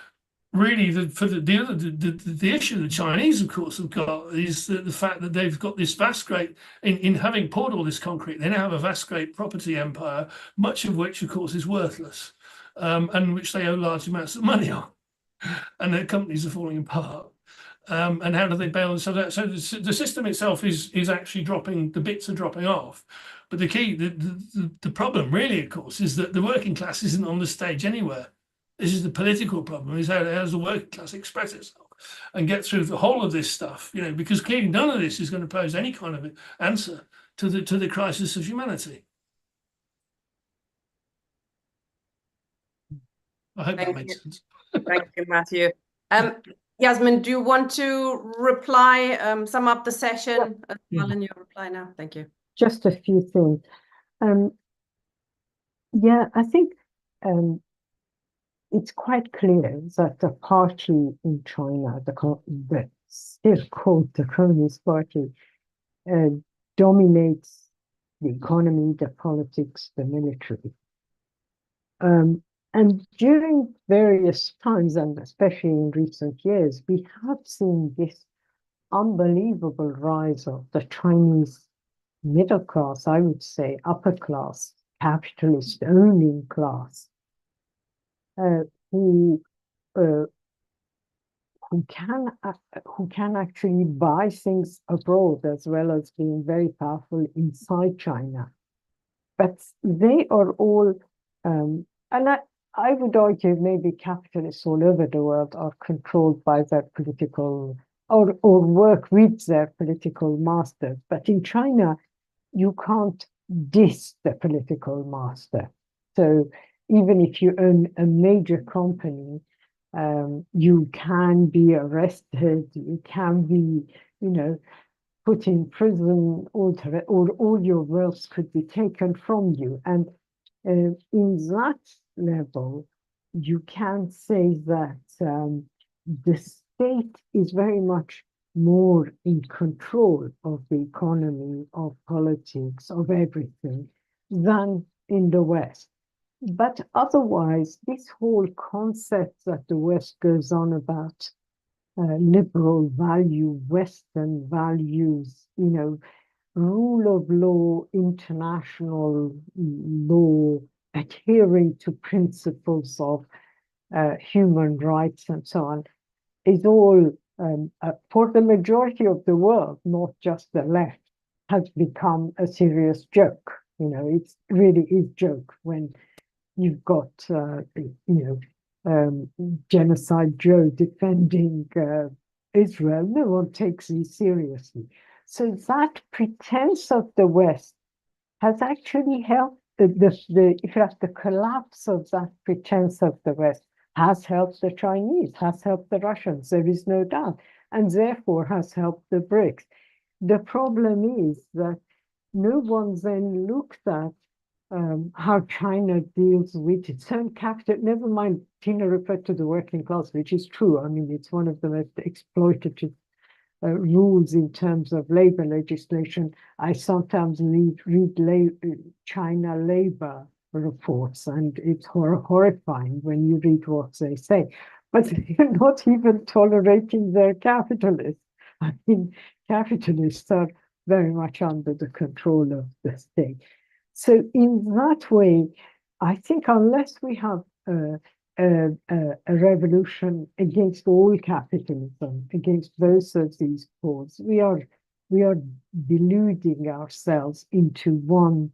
really, the issue the Chinese, of course, have got is the fact that they've got this vast great, in having poured all this concrete, they now have a vast great property empire, much of which, of course, is worthless, and which they owe large amounts of money on, and their companies are falling apart. And how do they bail themselves out? So the system itself is actually dropping, the bits are dropping off. But the key, the problem really, of course, is that the working class isn't on the stage anywhere. This is the political problem, is how does the working class express itself and get through the whole of this stuff, because clearly none of this is going to pose any kind of answer to the crisis of humanity. I hope that makes sense. Thank you, Matthew. Yasmin, do you want to reply, sum up the session as well in your reply now? Thank you. Just a few things. Yeah, I think it's quite clear that the party in China, the still called the Communist Party, dominates the economy, the politics, the military. And during various times, and especially in recent years, we have seen this unbelievable rise of the Chinese middle class, I would say upper class, capitalist owning class, who can actually buy things abroad as well as being very powerful inside China. But they are all, and I would argue maybe capitalists all over the world are controlled by their political, or work with their political masters. But in China, you can't diss the political master. So even if you own a major company, you can be arrested, you can be, put in prison, or all your wealth could be taken from you. And in that level, you can say that the state is very much more in control of the economy, of politics, of everything than in the West. But otherwise, this whole concept that the West goes on about liberal value, Western values, rule of law, international law, adhering to principles of human rights and so on, is all, for the majority of the world, not just the left, has become a serious joke. It really is joke when you've got, Genocide Joe defending Israel. No one takes it seriously. So that pretense of the West has actually helped the collapse of that pretense of the West has helped the Chinese, has helped the Russians, there is no doubt, and therefore has helped the BRICS. The problem is that no one then looked at how China deals with its own capital, never mind Tina referred to the working class, which is true. I mean, it's one of the most exploitative rules in terms of labor legislation. I sometimes read China labor reports, and it's horrifying when you read what they say. But they're not even tolerating their capitalists. I mean, capitalists are very much under the control of the state. So in that way, I think unless we have a revolution against all capitalism, against both of these causes, we are deluding ourselves into one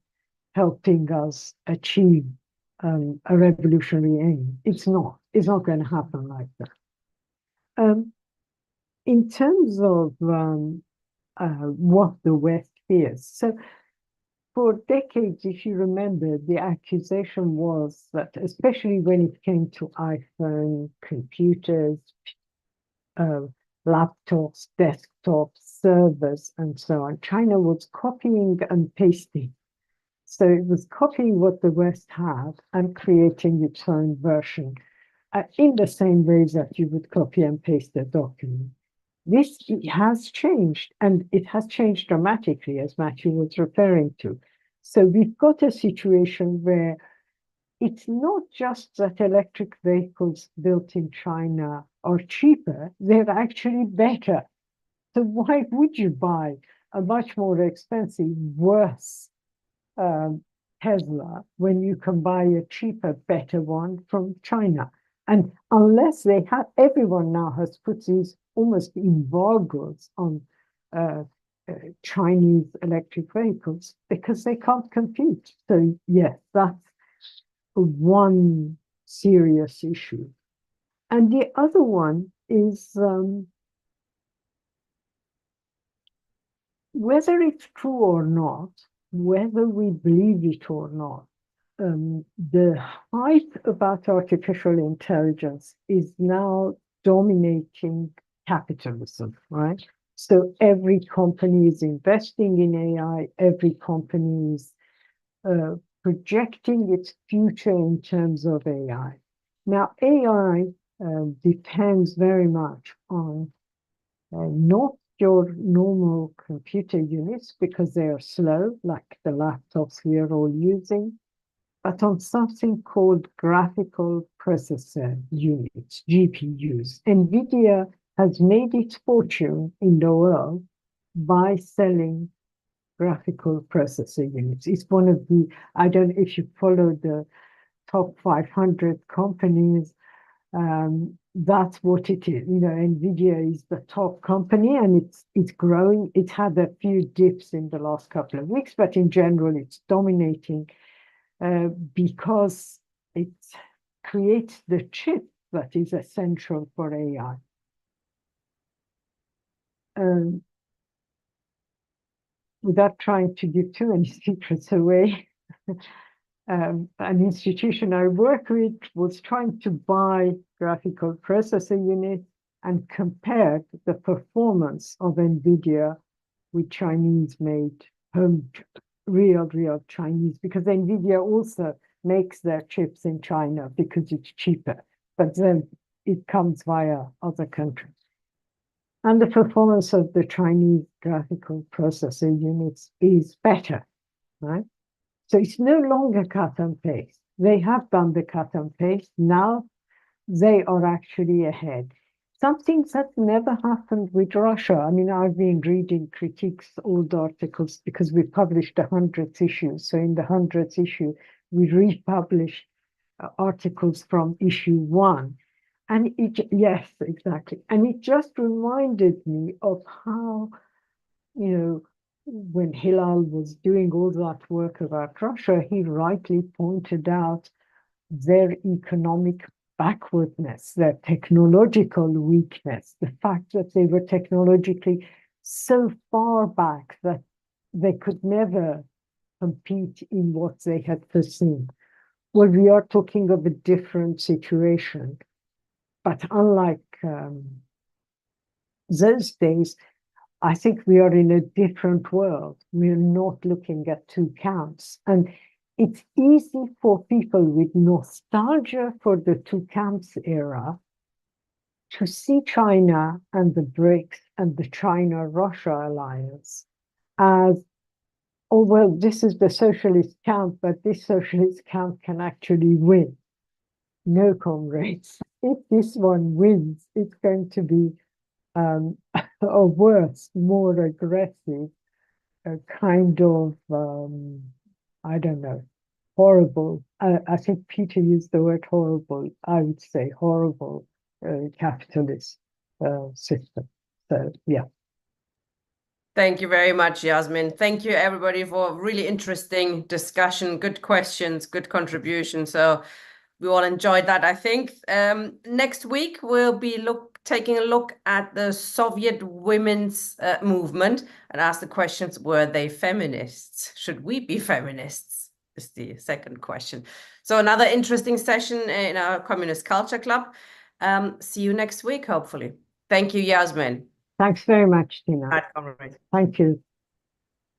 helping us achieve a revolutionary aim. It's not going to happen like that. In terms of what the West fears, so for decades, if you remember, the accusation was that, especially when it came to iPhone, computers, laptops, desktops, servers, and so on, China was copying and pasting. So it was copying what the West had and creating its own version in the same way that you would copy and paste a document. This has changed, and it has changed dramatically, as Matthew was referring to. So we've got a situation where it's not just that electric vehicles built in China are cheaper, they're actually better. So why would you buy a much more expensive, worse Tesla when you can buy a cheaper, better one from China? And unless they have, everyone now has put these almost embargoes on Chinese electric vehicles because they can't compete. So yes, that's one serious issue. And the other one is whether it's true or not, whether we believe it or not, the hype about artificial intelligence is now dominating capitalism, right? So every company is investing in AI, every company is projecting its future in terms of AI. Now, AI depends very much on not your normal computer units because they are slow, like the laptops we are all using, but on something called graphical processor units, GPUs. NVIDIA has made its fortune in the world by selling graphical processor units. It's one of the, I don't know if you follow the top 500 companies, that's what it is. You know, NVIDIA is the top company and it's growing. It had a few dips in the last couple of weeks, but in general, it's dominating because it creates the chip that is essential for AI. Without trying to give too many secrets away, an institution I work with was trying to buy graphical processor units and compared the performance of NVIDIA with Chinese-made real Chinese, because NVIDIA also makes their chips in China because it's cheaper, but then it comes via other countries. And the performance of the Chinese graphical processor units is better, right? So it's no longer cut and paste. They have done the cut and paste. Now they are actually ahead. Something that never happened with Russia. I mean, I've been reading critiques, old articles, because we published the 100th issue. So in the 100th issue, we republished articles from issue 1. And yes, exactly. And it just reminded me of how, you know, when Hilal was doing all that work about Russia, he rightly pointed out their economic backwardness, their technological weakness, the fact that they were technologically so far back that they could never compete in what they had foreseen. Well, we are talking of a different situation. But unlike those days, I think we are in a different world. We're not looking at two counts. And it's easy for people with nostalgia for the two camps era to see China and the BRICS and the China-Russia alliance as, oh, well, this is the socialist camp, but this socialist camp can actually win. No, comrades. If this one wins, it's going to be a worse, more aggressive, kind of, I don't know, horrible. I think Peter used the word horrible. I would say horrible capitalist system. So, yeah. Thank you very much, Yasmin. Thank you, everybody, for a really interesting discussion, good questions, good contributions. So we all enjoyed that, I think. Next week, we'll be taking a look at the Soviet women's movement and ask the questions, were they feminists? Should we be feminists? Is the second question. So another interesting session in our Communist Culture Club. See you next week, hopefully. Thank you, Yasmin. Thanks very much, Tina. Bye, comrades. Thank you.